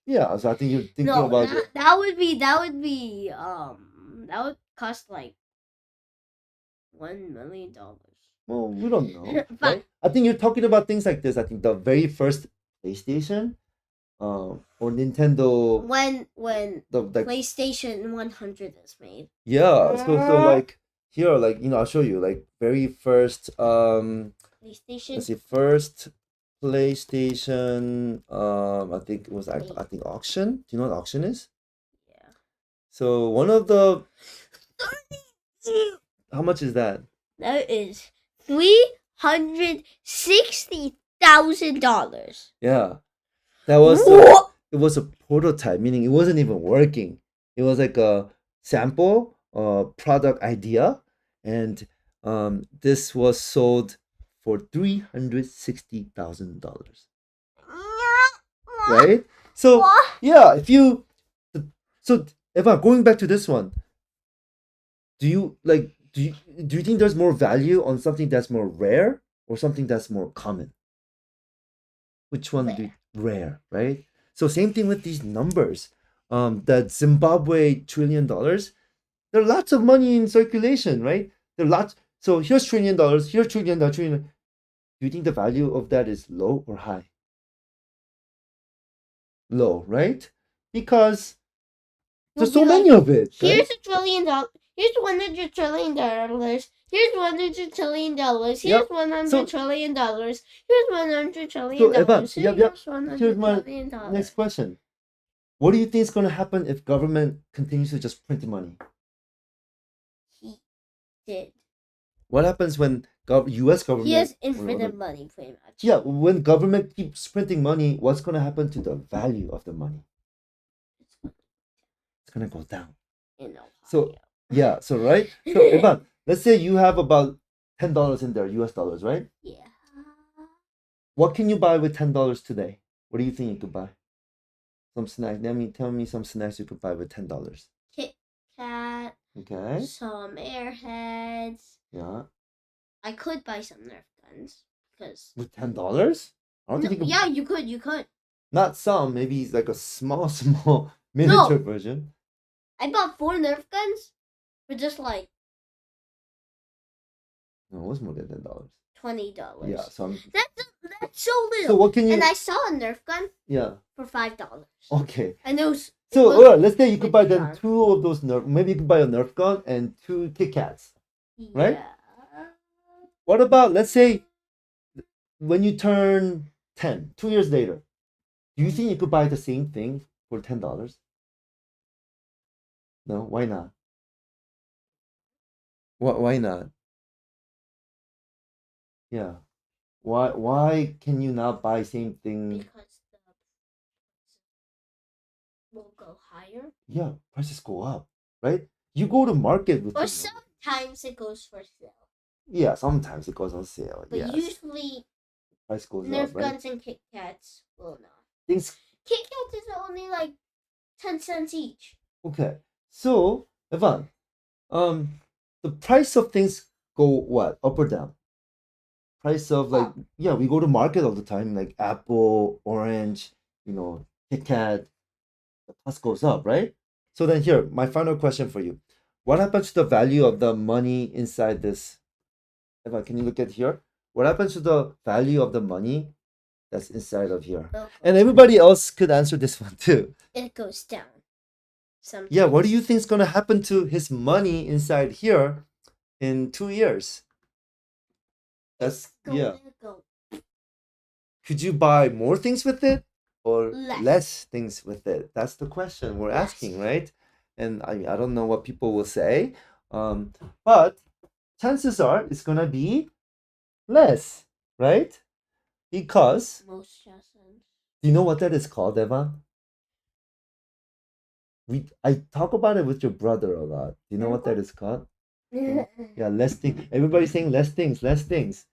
Yeah, so I think you're thinking No, about it. that would cost like $1 million. Well, we don't know. But- Right? I think you're talking about things like this. I think the very first PlayStation, or Nintendo, When the PlayStation 100 is made. yeah. So like here, like I'll show you like very first PlayStation. let's see, first PlayStation. I think it was I think auction. Do you know what auction is? Yeah. So one of the how much is that? That is $360,000. Yeah, that was What? it was a prototype, meaning it wasn't even working. It was like a sample, product idea, and this was sold for $360,000. Right? So What? yeah, so Eva, going back to this one, do you think there's more value on something that's more rare or something that's more common? Which one rare, right? So same thing with these numbers. That Zimbabwe $1 trillion, there are lots of money in circulation, right? There are lots. So here's $1 trillion, here's $1 trillion, trillion. Do you think the value of that is low or high? Low, right? Because there's so many of it. Right? Here's $1 trillion. Here's $100 trillion. Here's $100 trillion. Here's Yep. $100 trillion. Here's $100 trillion. So, Evan, Here's yep. $100 Here's my trillion. next question. What do you think is going to happen if government continues to just print money? He did. What happens when U.S. government? He has infinite money, pretty much. Yeah, when government keeps printing money, what's going to happen to the value of the money? gonna go down. in Ohio. So yeah, so right. So Evan, let's say you have about $10 in there, US dollars, right? Yeah. What can you buy with $10 today? What do you think you could buy? Some snacks. Tell me some snacks you could buy with $10. Kit Kat, Okay. some Airheads. Yeah. I could buy some Nerf guns because With $10? I don't think you could. yeah, you could. You could. Not some. Maybe it's like a small miniature version. I bought 4 Nerf guns for just like No, it was more than $10. $20. Yeah. So That's so little. So what can you? And I saw a Nerf gun Yeah. for $5. Okay. And those. So was all right, let's say you could buy then $50. 2 of those Nerf. Maybe you could buy a Nerf gun and 2 Kit Kats. Right? Yeah. What about, let's say, when you turn 10, 2 years later, do you think you could buy the same thing for $10? No, why not? Why not? Yeah. Why can you not buy same thing? Because the will go higher. Yeah, prices go up, right? You go to market with Or the- sometimes it goes for sale. Yeah, sometimes it goes on sale. But Yes, usually price goes Nerf up, right? guns and Kit Kats will not. Things Kit Kats is only like 10 cents each. okay. So, Evan, the price of things go what? Up or down? Price of like Up. yeah, we go to market all the time, like Apple, Orange, Kit Kat. The price goes up, right? So then here, my final question for you. What happens to the value of the money inside this? Evan, can you look at here? What happens to the value of the money that's inside of here? And everybody else could answer this one too. It goes down. Sometimes. Yeah, what do you think is going to happen to his money inside here in 2 years? That's yeah. Go. Could you buy more things with it or Less. less things with it? That's the question we're Less. asking, right? And I don't know what people will say, but chances are it's gonna be less, right? Because Most doesn't. do you know what that is called, Eva? I talk about it with your brother a lot. Do you know what that is called? Yeah, less things. Everybody's saying less things, less things.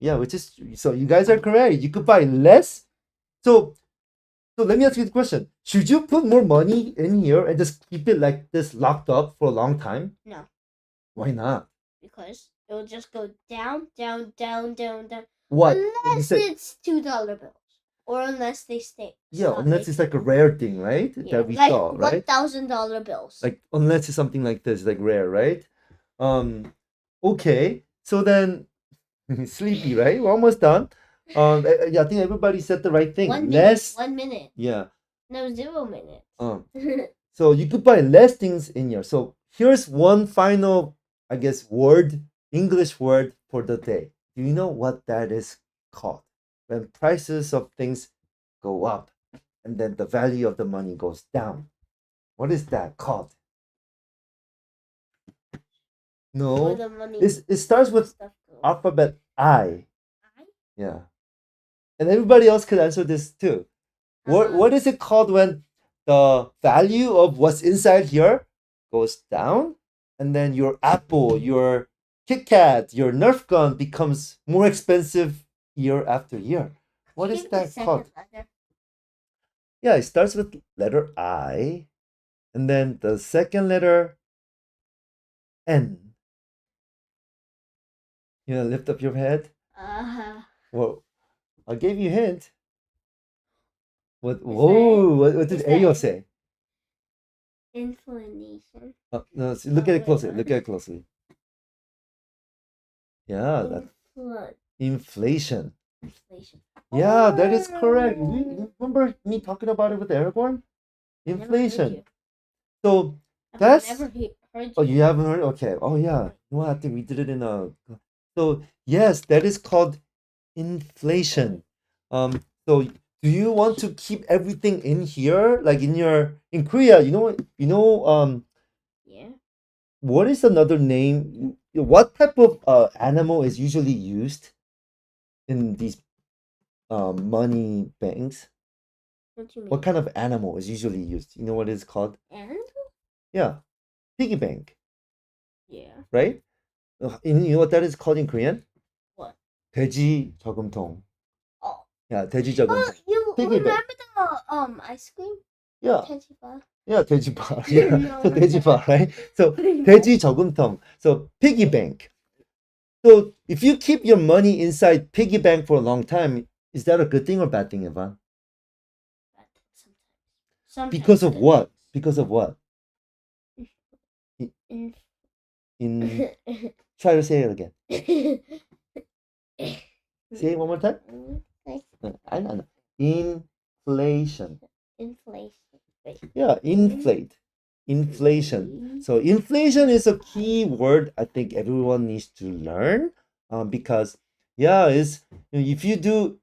Yeah, which is so you guys are correct. You could buy less. So let me ask you the question. Should you put more money in here and just keep it like this locked up for a long time? No. Why not? Because it will just go down, down, down, down, down. What? You Unless said- it's $2 bills. Or unless they stay. yeah, stop unless it's making like a rare thing, right? them. That we like saw, right? $1,000 bills. Like unless it's something like this, like rare, right? Okay. So then sleepy, right? We're almost done. Yeah, I think everybody said the right thing. 1 minute. Less 1 minute. yeah. No, 0 minutes. So you could buy less things in here. So here's one final, I guess, English word for the day. Do you know what that is called? When prices of things go up and then the value of the money goes down. What is that called? Or No. the money It starts with stuff goes. alphabet I. I? Yeah. And everybody else could answer this too. What is it called when the value of what's inside here goes down and then your Apple, your Kit Kat, your Nerf gun becomes more expensive year after year? What is Give the that second called? letter. Yeah, it starts with letter I and then the second letter N. You know, lift up your head. Well, I gave you a hint. What? Whoa! What did is Ariel that- say? Inflammation. No, look at it wait, closely. what? Look at it closely. Yeah, that inflation. Inflation. Yeah, that is correct. Oh. You remember me talking about it with Aragorn? I never heard Inflation. you. So I've that's- never heard you. oh, you haven't heard? Okay. Oh yeah. You know what? I think we did it in a. So yes, that is called inflation. So do you want to keep everything in here, like in Korea? Yeah. What is another name? What type of animal is usually used in these money banks? What do you mean? What kind of animal is usually used? You know what it's called? Animal? Yeah, piggy bank, Yeah. right? You know what that is called in Korean? What? 돼지 저금통. Oh. Yeah, 돼지 저금통. Oh, you Piggy bank. remember the ice cream? Yeah, Teddy bar. yeah, 돼지바. Yeah, No, so not 돼지바, right? So that. 돼지 저금통. So piggy bank. So if you keep your money inside piggy bank for a long time, is that a good thing or bad thing, Evan? Sometimes. Because of good what? things. Because of what? In- In try to say it again. Say it one more time. I know. Inflation. Inflation. Wait. Yeah, inflate. Inflation. So inflation is a key word I think everyone needs to learn. Because yeah, is if you do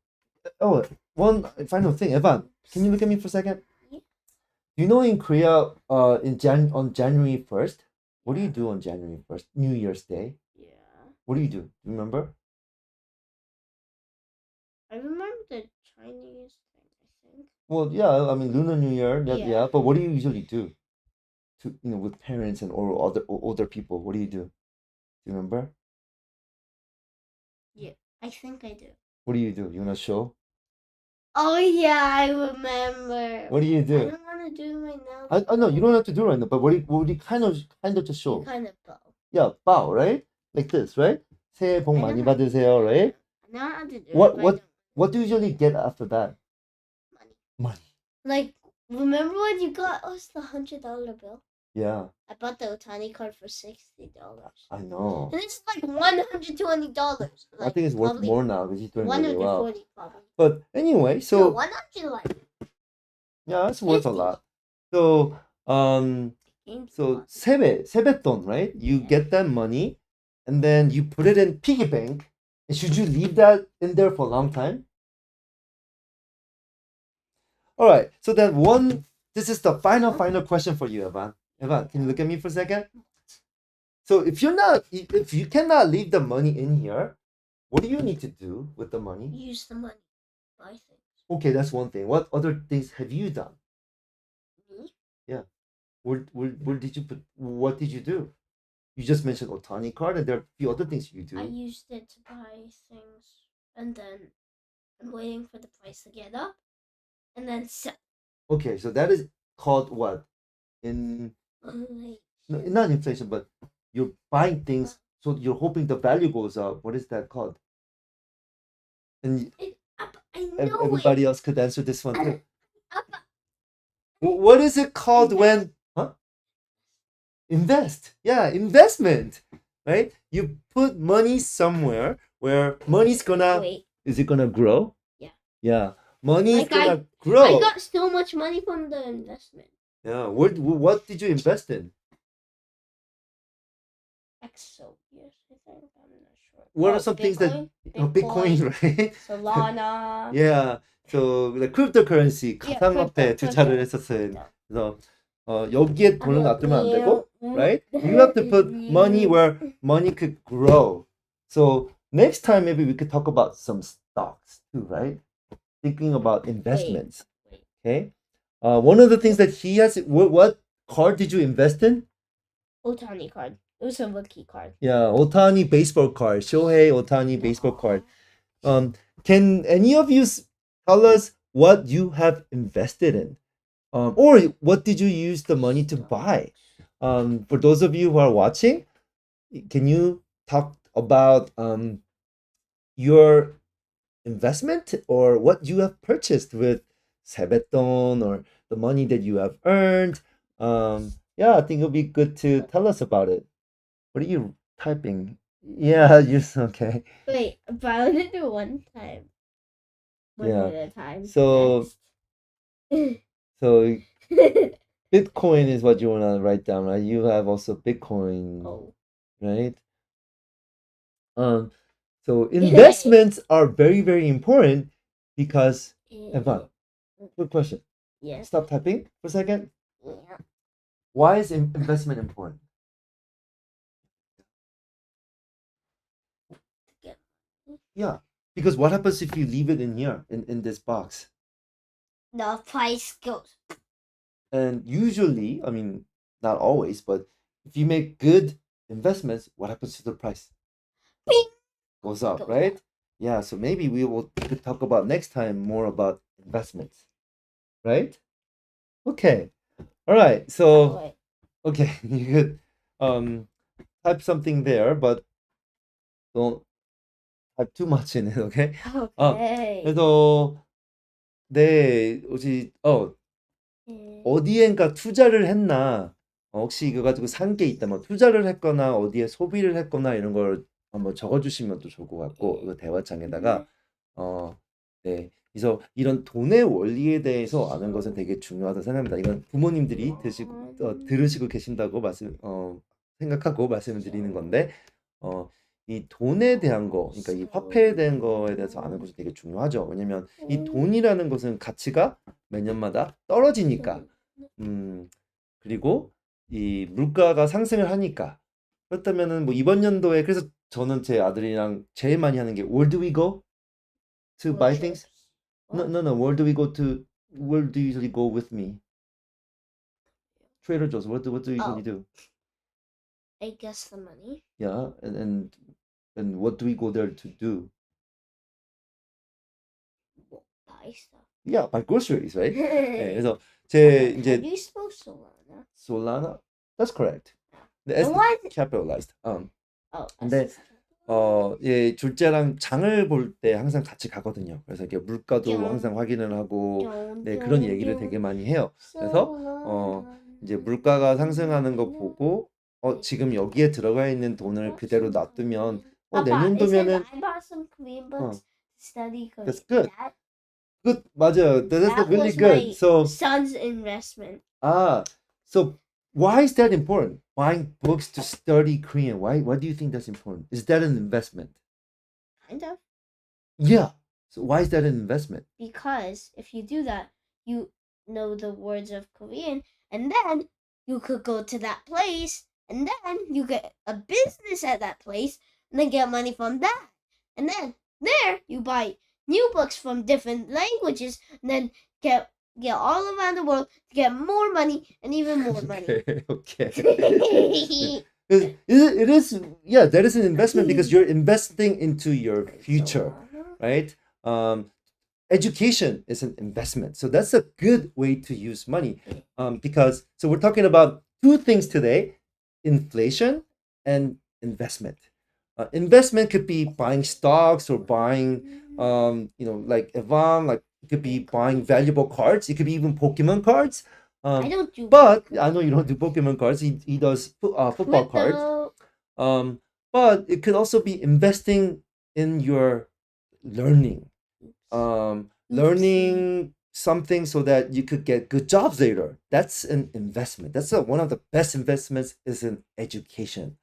one final thing, Evan, can you look at me for a second? Yeah. You know in Korea, on January 1st, what do you do on January 1st? New Year's Day. Yeah. What do you do? Remember? I remember the Chinese thing, I think. Well, yeah, I mean Lunar New Year, yeah, Yeah. but what do you usually do to with parents and or other older people? What do you do? Do you remember? Yeah. I think I do. What do? You wanna show? Oh yeah, I remember. What do you I do? don't want to do it right now. I know you don't have to do it right now, but what do you kind of just You show? kind of bow. Yeah, bow, right? Like this, right? 새해 복 I 많이 know how to 받으세요, right? I know how to do it. What but I what don't. what do you usually get after that? Money. Money. Like, remember when you got us the $100 bill? Yeah, I bought the Otani card for $60. I know. And it's like $120. I think it's worth probably more now because he's doing really well. 140 probably. But anyway, No, so 100 like yeah, it's worth a 50. lot. So games so lot. 세뱃돈, right? You Yeah. get that money, and then you put it in piggy bank. And should you leave that in there for a long time? All right. So then this is the final question for you, Evan. Evan, can you look at me for a second? So if you cannot leave the money in here, what do you need to do with the money? Use the money. Buy things. Okay, that's one thing. What other things have you done? Me? Yeah. Where did you put? What did you do? You just mentioned Otani card, and there are a few other things you do. I used it to buy things, and then I'm waiting for the price to get up, and then sell. Okay, so that is called what? No, not inflation, but you're buying things, so you're hoping the value goes up. What is that called? And I know everybody else could answer this one too. What is it called when? Huh? Invest. Yeah, investment. Right? You put money somewhere where money's gonna. Wait. Is it gonna grow? Yeah. Yeah. Money's Like gonna grow. I got so much money from the investment. Yeah. What did you invest in? Exo, yes, I think. I'm not sure. What are some things that Bitcoin, right? Solana. Yeah. So the cryptocurrency 가상화폐 투자를 했었어요. 그래서 여기에 돈을 놔두면 안 되고, right? You have to put money where money could grow. So next time maybe we could talk about some stocks too, right? Thinking about investments. Wait. Okay. One of the things that he has. What card did you invest in? Otani card. It was a rookie card. Yeah, Otani baseball card. Shohei Otani baseball card. Can any of you tell us what you have invested in? Or what did you use the money to buy? For those of you who are watching, can you talk about your investment or what you have purchased with 세뱃돈 or the money that you have earned? Yeah, I think it'll be good to tell us about it. What are you typing? Yeah, you're okay. Wait, but I want to do one time. One Yeah. at a time. So Bitcoin is what you want to write down, right? You have also Bitcoin, Oh. right? So investments are very, very important because Evan, good question. Yeah. Stop typing for a second. Yeah. Why is investment important? Yeah, because what happens if you leave it in here in this box? The price goes. And usually, I mean, not always, but if you make good investments, what happens to the price? Bing! Goes up, Goes right? up. Yeah, so maybe we could talk about next time more about investments, right? Okay. All right. So Wait. okay, you could type something there, but don't type too much in it, okay? Okay. 그래서 네, 혹시 어디엔가 투자를 했나? 혹시 이거 가지고 산 게 있다면 투자를 했거나 어디에 소비를 했거나 이런 걸 한번 적어주시면 또 좋을 것 같고 이거 대화창에다가 네, 그래서 이런 돈의 원리에 대해서 아는 것은 되게 중요하다고 생각합니다. 이건 부모님들이 들으시고 계신다고 생각하고 말씀을 드리는 건데 이 돈에 대한 거, 그러니까 이 화폐에 대한 거에 대해서 아는 것이 되게 중요하죠. 왜냐면 이 돈이라는 것은 가치가 매년마다 떨어지니까. 그리고 이 물가가 상승을 하니까. 그렇다면은 뭐 이번 연도에 그래서 저는 제 아들이랑 제일 많이 하는 게 Where do we go to buy things? No. Where do you usually go with me? Trader Joe's. What do you usually do? I guess the money. Yeah, and what do we go there to do? Buy stuff. Yeah, buy groceries, right? 네, 그래서 제 How 이제 do you spell Solana? Solana, that's correct. The S And why is it? capitalized. Oh, 근데 S is capitalized. 예, 둘째랑 장을 볼 때 항상 같이 가거든요. 그래서 이렇게 물가도 뿅, 항상 확인을 하고 뿅, 네, 그런 뿅, 얘기를 뿅. 되게 많이 해요. 그래서 이제 물가가 상승하는 거 보고 지금 여기에 들어가 있는 돈을 그대로 놔두면 Papa, it says 내년도면은 I bought some Korean books to study Korean. That's good. That, good 맞아요. That's that really was good. my So son's investment. so why is that important? Buying books to study Korean. Why do you think that's important? Is that an investment? Kind of. Yeah. So why is that an investment? Because if you do that, you know the words of Korean, and then you could go to that place, and then you get a business at that place, and then get money from that. And then there you buy new books from different languages, and then get all around the world to get more money and even more money. Okay. It is, yeah, that is an investment because you're investing into your future, right? Education is an investment. So that's a good way to use money. Because so we're talking about two things today: inflation and investment. Investment could be buying stocks or buying like Avan, like it could be buying valuable cards. It could be even Pokemon cards. I don't do But I know you don't do Pokemon cards. He does football cards. crypto. But it could also be investing in your learning. Learning something so that you could get good jobs later. That's an investment. That's one of the best investments is in education.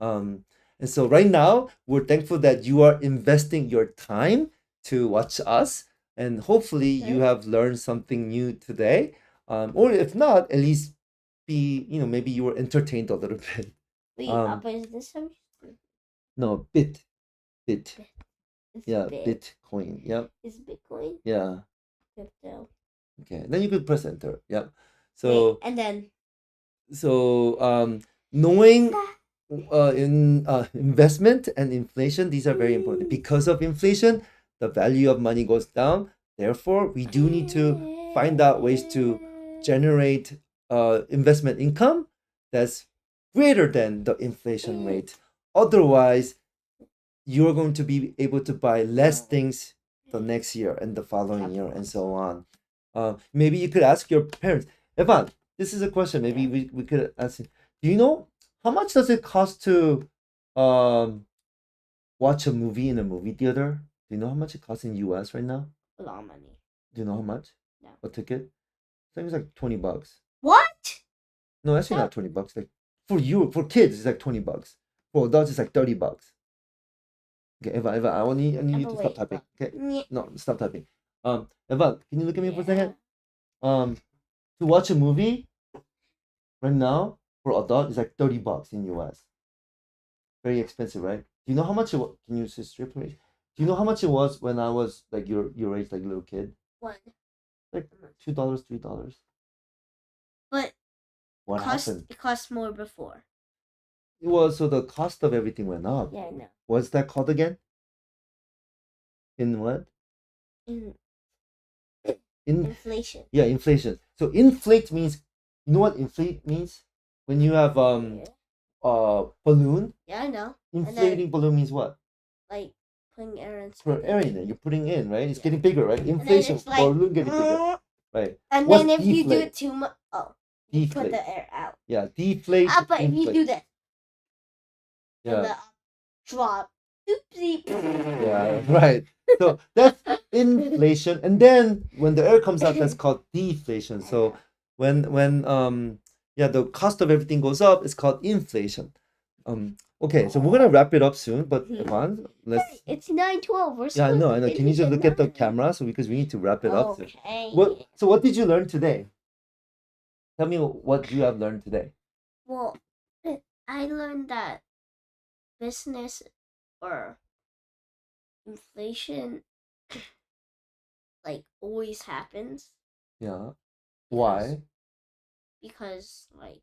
And so right now we're thankful that you are investing your time to watch us, and hopefully you have learned something new today. Or if not, at least maybe you were entertained a little bit. Wait, Papa, is this how? No, bit. It's Yeah, bit. Bitcoin. Yep. Is Bitcoin Yeah. crypto? Okay. Then you could press enter. Yep. So Wait, and then knowing in investment and inflation, these are very important. Because of inflation, the value of money goes down. Therefore, we do need to find out ways to generate investment income that's greater than the inflation rate. Otherwise, you're going to be able to buy less things the next year and the following year and so on. Maybe you could ask your parents. Evan, this is a question. Maybe we could ask. Do you know how much does it cost to watch a movie in a movie theater? Do you know how much it costs in US right now? A lot of money. Do you know how much? No. A ticket? I think it's like $20. What? No, actually not $20. Like for kids, it's like $20. For adults, it's like $30. Okay, Evan, I need you to stop typing. Okay, no, stop typing. Evan, can you look at me for a second? To watch a movie right now for adult is like $30 in US. Very expensive, right? Do you know how much it was? Can you just strip me? Do you know how much it was when I was like your age, like little kid? What? Like $2, $3. But What happened? It cost more before. Well, so the cost of everything went up. Yeah, I know. What's that called again? In what? In In inflation. Yeah, inflation. So inflate means, you know what inflate means? When you have balloon, Yeah, I know. inflating balloon means what? Like putting air in. Put air in it. You're putting in, right? It's Yeah. getting bigger, right? And then Inflation, it's like, balloon getting bigger, right? And What's then if you do deflate? it too much, you put Deflate. the air out. Yeah, deflate. But if you do that, and Yeah, the drop, oopsie. yeah, right. So that's inflation, and then when the air comes out, that's called deflation. So when the cost of everything goes up, it's called inflation. Okay, so we're gonna wrap it up soon, but Avan, let's. It's 9:12. We're Yeah, I supposed know, to I know. Can you finish just at look at the 9. camera because we need to wrap it up soon. Okay. So what did you learn today? Tell me what you have learned today. Well, I learned that business or inflation like always happens Yeah. Why? because like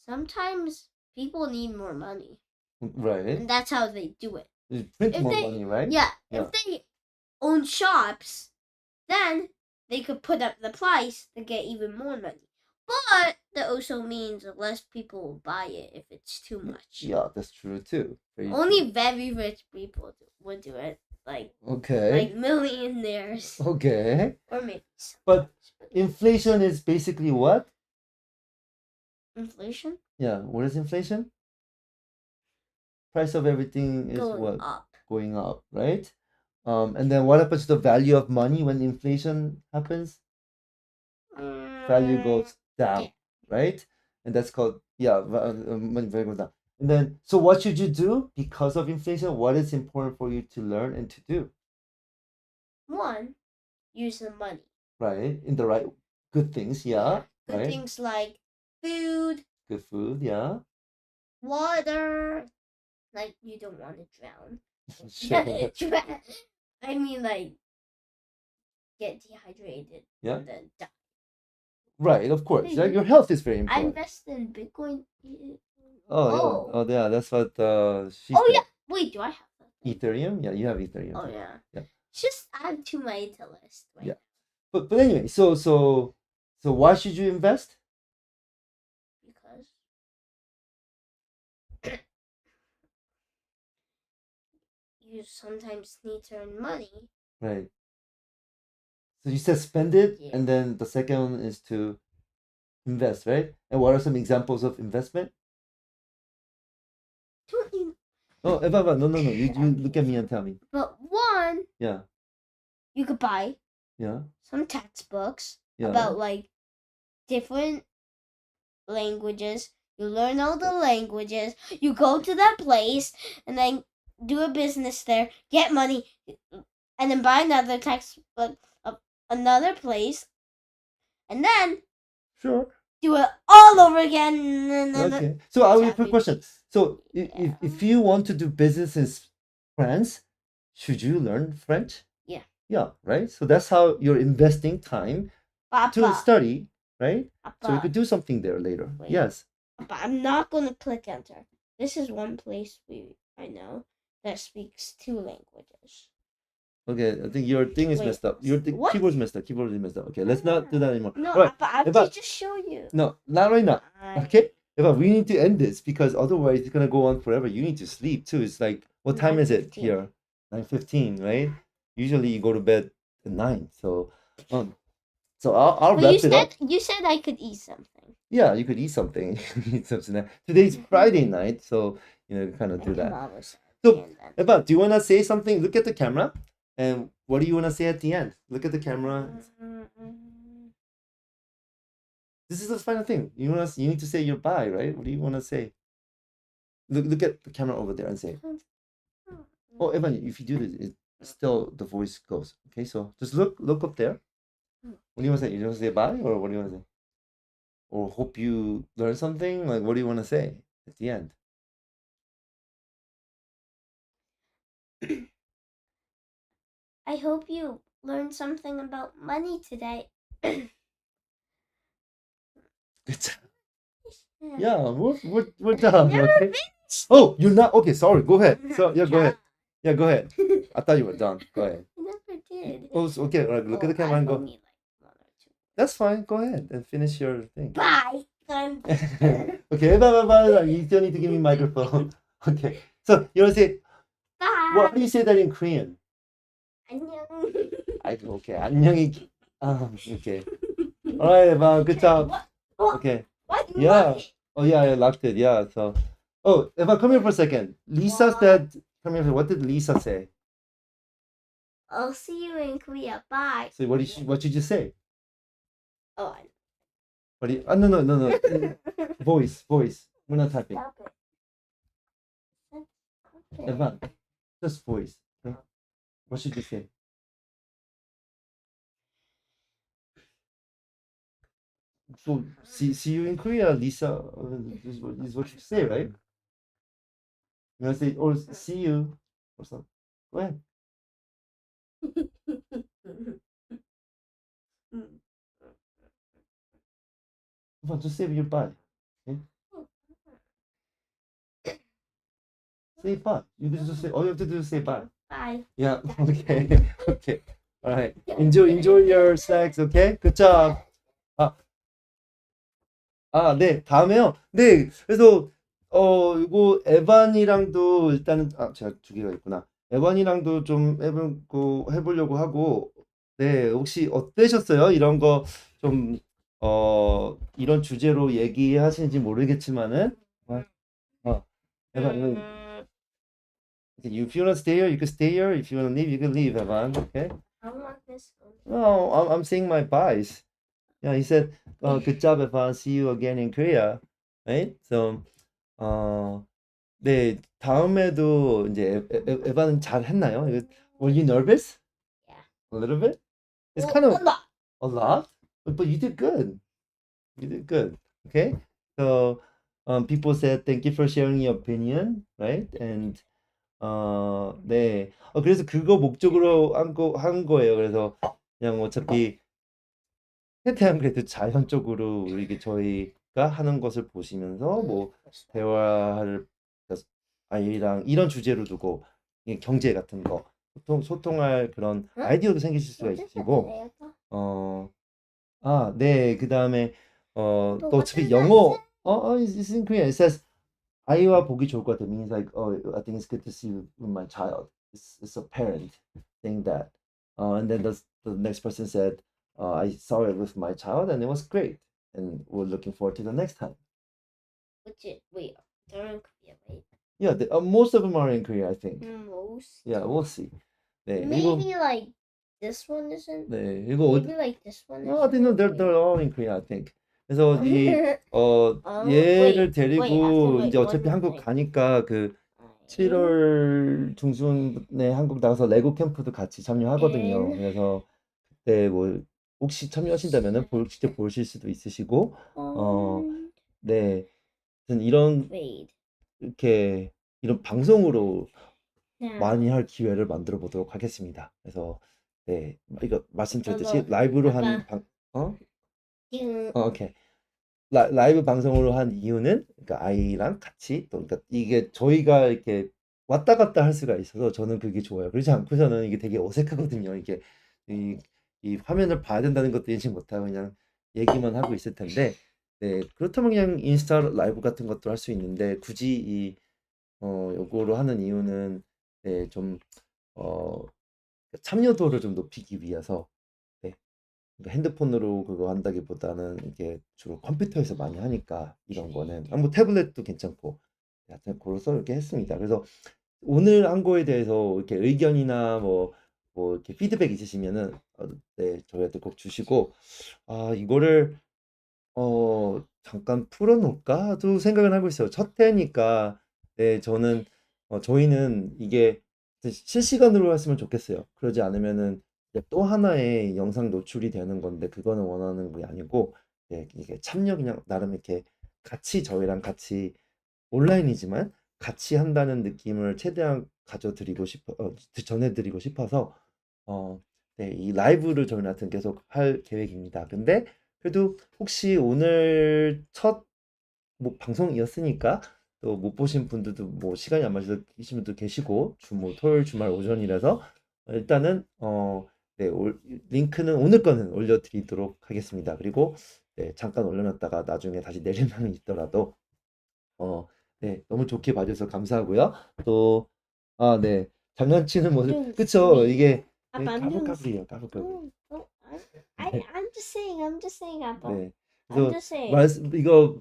sometimes people need more money Right. and that's how they do it. You print If more they- money, right? Yeah, Yeah. if they own shops, then they could put up the price to get even more money. But that also means less people will buy it if it's too much. Yeah, that's true too. Very Only true. very rich people would do it, like Okay. millionaires Okay. or maybe some But rich. inflation is basically what? Inflation Yeah. What is inflation? Price of everything is going what? up. Going up, right? And then what happens to the value of money when inflation happens? Value goes down, Yeah. right? And that's called, money value goes down. And then, so what should you do because of inflation? What is important for you to learn and to do, One, use the money. right? In the right, good things, yeah, Good right? things like food, Good food, yeah. water. Like you don't want to drown. Sure. I mean, like get dehydrated Yeah. and then die. Right, of course. Hey, Your health is very I important. invest in Bitcoin. Oh, yeah, that's what she Oh said. yeah. Wait, do I have that? Ethereum? Yeah, you have Ethereum. Oh too. yeah. Yeah. Just add to my list. Right Yeah. But anyway, so why should you invest? Because you sometimes need to earn money. Right. So you said spend it, Yeah. and then the second one is to invest, right? And what are some examples of investment? Don't you? Oh, Eva, no. You look at me and tell me. But one, Yeah, you could buy yeah, some textbooks yeah. about like different languages. You learn all the languages. You go to that place and then do a business there, get money, and then buy another textbook of another place, and then Sure. do it all over again. And then Okay. So I have a quick Exactly. question. So Yeah. if you want to do business in France, should you learn French? Yeah. Yeah, right? So that's how you're investing time to Papa, study, right? So you Papa, could do something there later. Wait. Yes. Papa, I'm not gonna click enter. This is one place I know that speaks 2 languages. Okay, I think your thing is Wait, messed up. Your what? keyboard's messed up. Keyboard is messed up. Okay, let's not do that anymore. No, All right. Papa, I have Eva, to just show you. No, not right now. Fine. Okay? Eva, we need to end this because otherwise it's gonna go on forever. You need to sleep too. It's like, what time is it 9:15. here? 9:15, right? Usually you go to bed at 9. So I'll But wrap it up. you said I could eat something. Yeah, you could eat something. Eat something. Today's Friday night, so you kind of do that. So, Eva, do you wanna say something? Look at the camera. And what do you wanna say at the end? Look at the camera. This is the final thing. You need to say your bye, right? What do you wanna say? Look at the camera over there and say. Oh, Evan, if you do this, it still the voice goes. Okay, so just look up there. What do you want to say? You want to say bye, or what do you want to say? Or hope you learn something? Like, what do you want to say at the end? I hope you learned something about money today. Good job. Yeah, we're done. Never Okay. finished. Oh, you're not okay. Sorry. Go ahead. So yeah, go ahead. Yeah, go ahead. I thought you were done. Go ahead. I never did. Oh, okay. All right, look at the camera and I've go. only like one or two. That's fine. Go ahead and finish your thing. Bye. Okay, bye. You still need to give me microphone. Okay. So you want to say Bye. how do you say that in Korean? 안녕. Okay. 안녕히. Okay. All right, Evan. Good job. What? Okay. What? You Yeah. locked it. Oh yeah, I locked it. Yeah. So, oh, Evan, come here for a second. Lisa What? said, "Come here." What did Lisa say? I'll see you in Korea. Bye. So what did you say? Oh, What do you? Oh, no. Voice. We're not typing. stop it. Stop it. Evan, just voice. Okay? What should you say? So see you in Korea, Lisa. Is what you say, right? You want to say or see you or something. Go ahead. Come on, just say your bye. Okay? Say bye. You can just say. All you have to do is say bye. Bye. Yeah. Okay. Okay. All right. Enjoy your snacks. Okay. Good job. 네. 다음에요. 네. 그래서 이거 에반이랑도 일단은 제가 두 개가 있구나. 에반이랑도 좀 해보려고 하고. 네. 혹시 어떠셨어요? 이런 거 좀 이런 주제로 얘기하시는지 모르겠지만은 에반 if you wanna stay here, you can stay here. If you wanna leave, you can leave, Evan. Okay. I want this one. No, I'm saying my byes. Yeah, he said, good job, Evan. See you again in Korea. Right? So, 네, 다음에도 이제 에반은 잘 했나요? Were you nervous? Yeah. A little bit? It's Well, kind of a lot. a lot, but you did good. You did good. Okay. So, people said thank you for sharing your opinion, right? And 네. 그래서 그거 목적으로 한 거예요. 그래서 그냥 어차피 최대한 그래도 자연적으로 이게 저희가 하는 것을 보시면서 뭐 대화를 아이랑 이런 주제로 두고 경제 같은 거 소통할 그런 아이디어도 생기실 수가 있으시고 네. 그다음에 또 어차피 영어 it's in Korean. It says 아이와 보기 좋을 것 같아. Means like I think it's good to see you with my child. It's a parent saying that. And then the next person said I saw it with my child and it was great. And we're looking forward to the next time. Wait, they're in Korea, right? Yeah, most of them are in Korea, I think. Most. Yeah, we'll see. 네, Maybe like this one isn't. 네, 이거 Maybe like this one. I think no, they're all in Korea, I think. 그래서 얘를 데리고 이제 어차피 한국 가니까 그 7월 중순에 한국 나가서 레고 캠프도 같이 참여하거든요. 그래서 그때 뭐 혹시 참여하신다면은 직접 보실 수도 있으시고 네. 이런 이렇게 이런 방송으로 많이 할 기회를 만들어 보도록 하겠습니다. 그래서 네, 이거 말씀드렸듯이 라이브로 한 오케이. 라이브 방송으로 한 이유는 그러니까 아이랑 같이 또 그러니까 이게 저희가 이렇게 왔다 갔다 할 수가 있어서 저는 그게 좋아요. 그렇지 않고서는 이게 되게 어색하거든요. 이게 이 화면을 봐야 된다는 것도 인식 못하고 그냥 얘기만 하고 있을 텐데 네, 그렇다면 그냥 인스타 라이브 같은 것도 할 수 있는데 굳이 요거로 하는 이유는 네, 좀 참여도를 좀 높이기 위해서 네. 그러니까 핸드폰으로 그거 한다기보다는 이게 주로 컴퓨터에서 많이 하니까 이런 거는 뭐 태블릿도 괜찮고 하여튼 그래서 이렇게 했습니다. 그래서 오늘 한 거에 대해서 이렇게 의견이나 뭐 이렇게 피드백 있으시면은 네, 저희한테 꼭 주시고 이거를 잠깐 풀어놓을까도 생각을 하고 있어요. 첫 회니까 네, 저희는 이게 실시간으로 했으면 좋겠어요. 그러지 않으면은 또 하나의 영상 노출이 되는 건데 그거는 원하는 게 아니고 네, 이게 참여 그냥 나름 이렇게 같이 저희랑 같이 온라인이지만 같이 한다는 느낌을 최대한 전해드리고 싶어서 네, 이 라이브를 저희는 하여튼 계속 할 계획입니다. 근데 그래도 혹시 오늘 첫 뭐 방송이었으니까 또 못 보신 분들도 뭐 시간이 안 맞아서 계신 분도 계시고 뭐 토요일 주말 오전이라서 일단은 네, 링크는 오늘 거는 올려드리도록 하겠습니다. 그리고 네, 잠깐 올려놨다가 나중에 다시 내리면 있더라도 네, 너무 좋게 봐줘서 감사하고요. 또 네, 장난치는 모습 그쵸? 이게 아빠, I'm doing 까불까불이에요, 까불까불. I'm just saying, 아빠. 네. I'm 그래서 just saying. 이거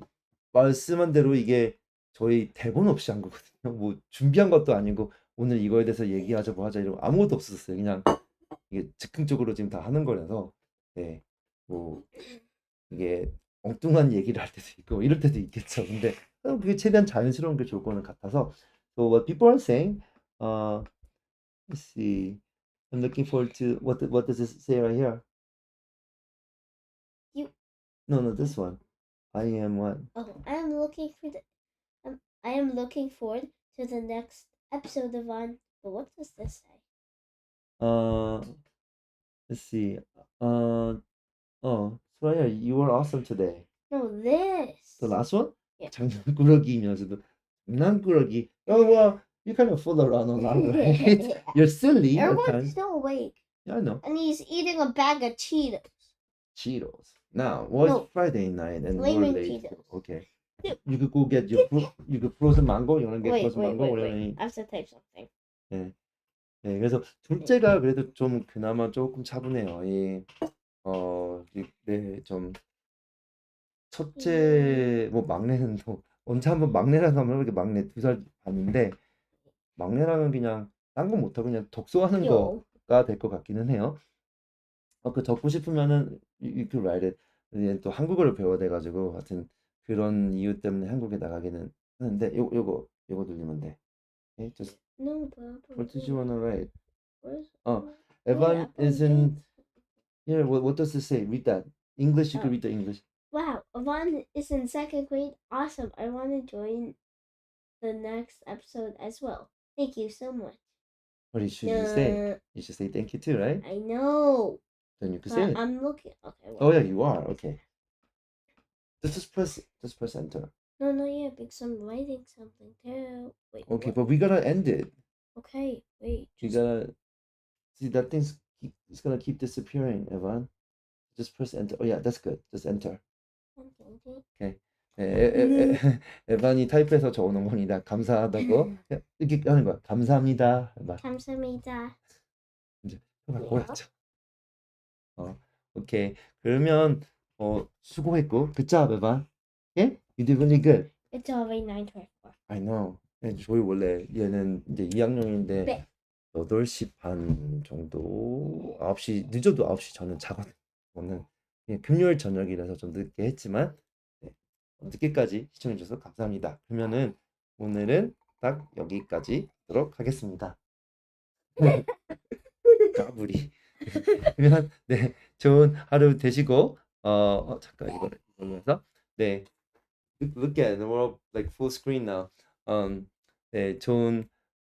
말씀한 대로 이게 저희 대본 없이 한 거거든요. 뭐 준비한 것도 아니고 오늘 이거에 대해서 얘기하자 뭐 하자 이런 거 아무것도 없었어요. 그냥 이게 즉흥적으로 지금 다 하는 거라서 네. 뭐 이게 엉뚱한 얘기를 할 때도 있고 이럴 때도 있겠죠. 근데 그게 최대한 자연스러운 게 좋을 거는 같아서. So what people are saying, let's see. I'm looking forward to what does it say right here? You. No, this one. I am what? Oh, I am looking for I am looking forward to the next episode of On. But what does this say? Uh, let's see. Soraya, you were awesome today. No, this. The last one? Yeah. 장난꾸러기면서도 장난꾸러기. Oh well, you kind of fool around a lot, right? You're silly at Everyone's times. still awake, Yeah, I know. and he's eating a bag of Cheetos. Cheetos. Now, it's No. Friday night and we're Flaming late. Cheetos. Okay. You could go get your you could frozen mango. You want to get Wait, frozen mango? Whatever. I have to type something. 네. 네, 그래서 둘째가 그래도 좀 그나마 조금 차분해요. 네, 좀 첫째 뭐 막내는 또 언제 한번 막내라고 하면 이렇게 막내 2살 반인데 막내랑은 그냥 딴 건 못하고 그냥 독서하는 Yo. 거가 될 것 같기는 해요. 그 적고 싶으면은 you could write it. 얘는 또 한국어를 배워야 돼가지고 하여튼 그런 이유 때문에 한국에 나가기는 하는데 요거 누르면 돼. Okay, just No, Papa. what did you wanna write? Where's Evan Papa, is in here. What does it say? Read that. English. You can Oh. read the English. Wow, Avan is in second grade. Awesome. I want to join the next episode as well. Thank you so much. What should you say? You should say thank you too, right? I know. Then you can But say it. I'm looking. Okay. Oh yeah, you are. Okay. Just press enter. No, not yet, because I'm writing something too. Wait. Okay, what? but we gotta end it. Okay. Wait. We gotta see that it's gonna keep disappearing, Evan. Just press enter. Oh yeah, that's good. Just enter. Okay. 에반이 타입해서 적어놓은 겁니다. 감사하다고 이렇게 하는 거야. 감사합니다. 에반. 감사합니다. 이제 뭐였죠? 오케이. 그러면 수고했고, good job, 에반. Okay? You did really good. It's already 9:24. I know. 저희 원래 얘는 이제 2학년인데 네. 8시 반 정도, 9시 늦어도 9시 저는 자거든요. 오늘 금요일 저녁이라서 좀 늦게 했지만 네, 늦게까지 시청해주셔서 감사합니다. 그러면은 오늘은 딱 여기까지 하도록 하겠습니다. 까불이. 그러면 네, 좋은 하루 되시고 잠깐 이걸로 해서 네, look at the world like full screen now. 네,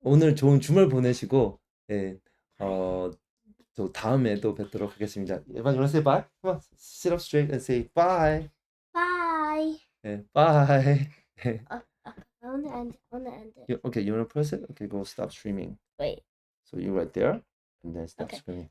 오늘 좋은 주말 보내시고 네, 또 다음에 또 뵙도록 하겠습니다. Evan, you wanna say bye? Come on, sit up straight and say bye. Bye. 네, bye. 네. I want to end it. Okay, you wanna press it? Okay, go stop streaming. Wait. So you right there, and then stop Okay. streaming.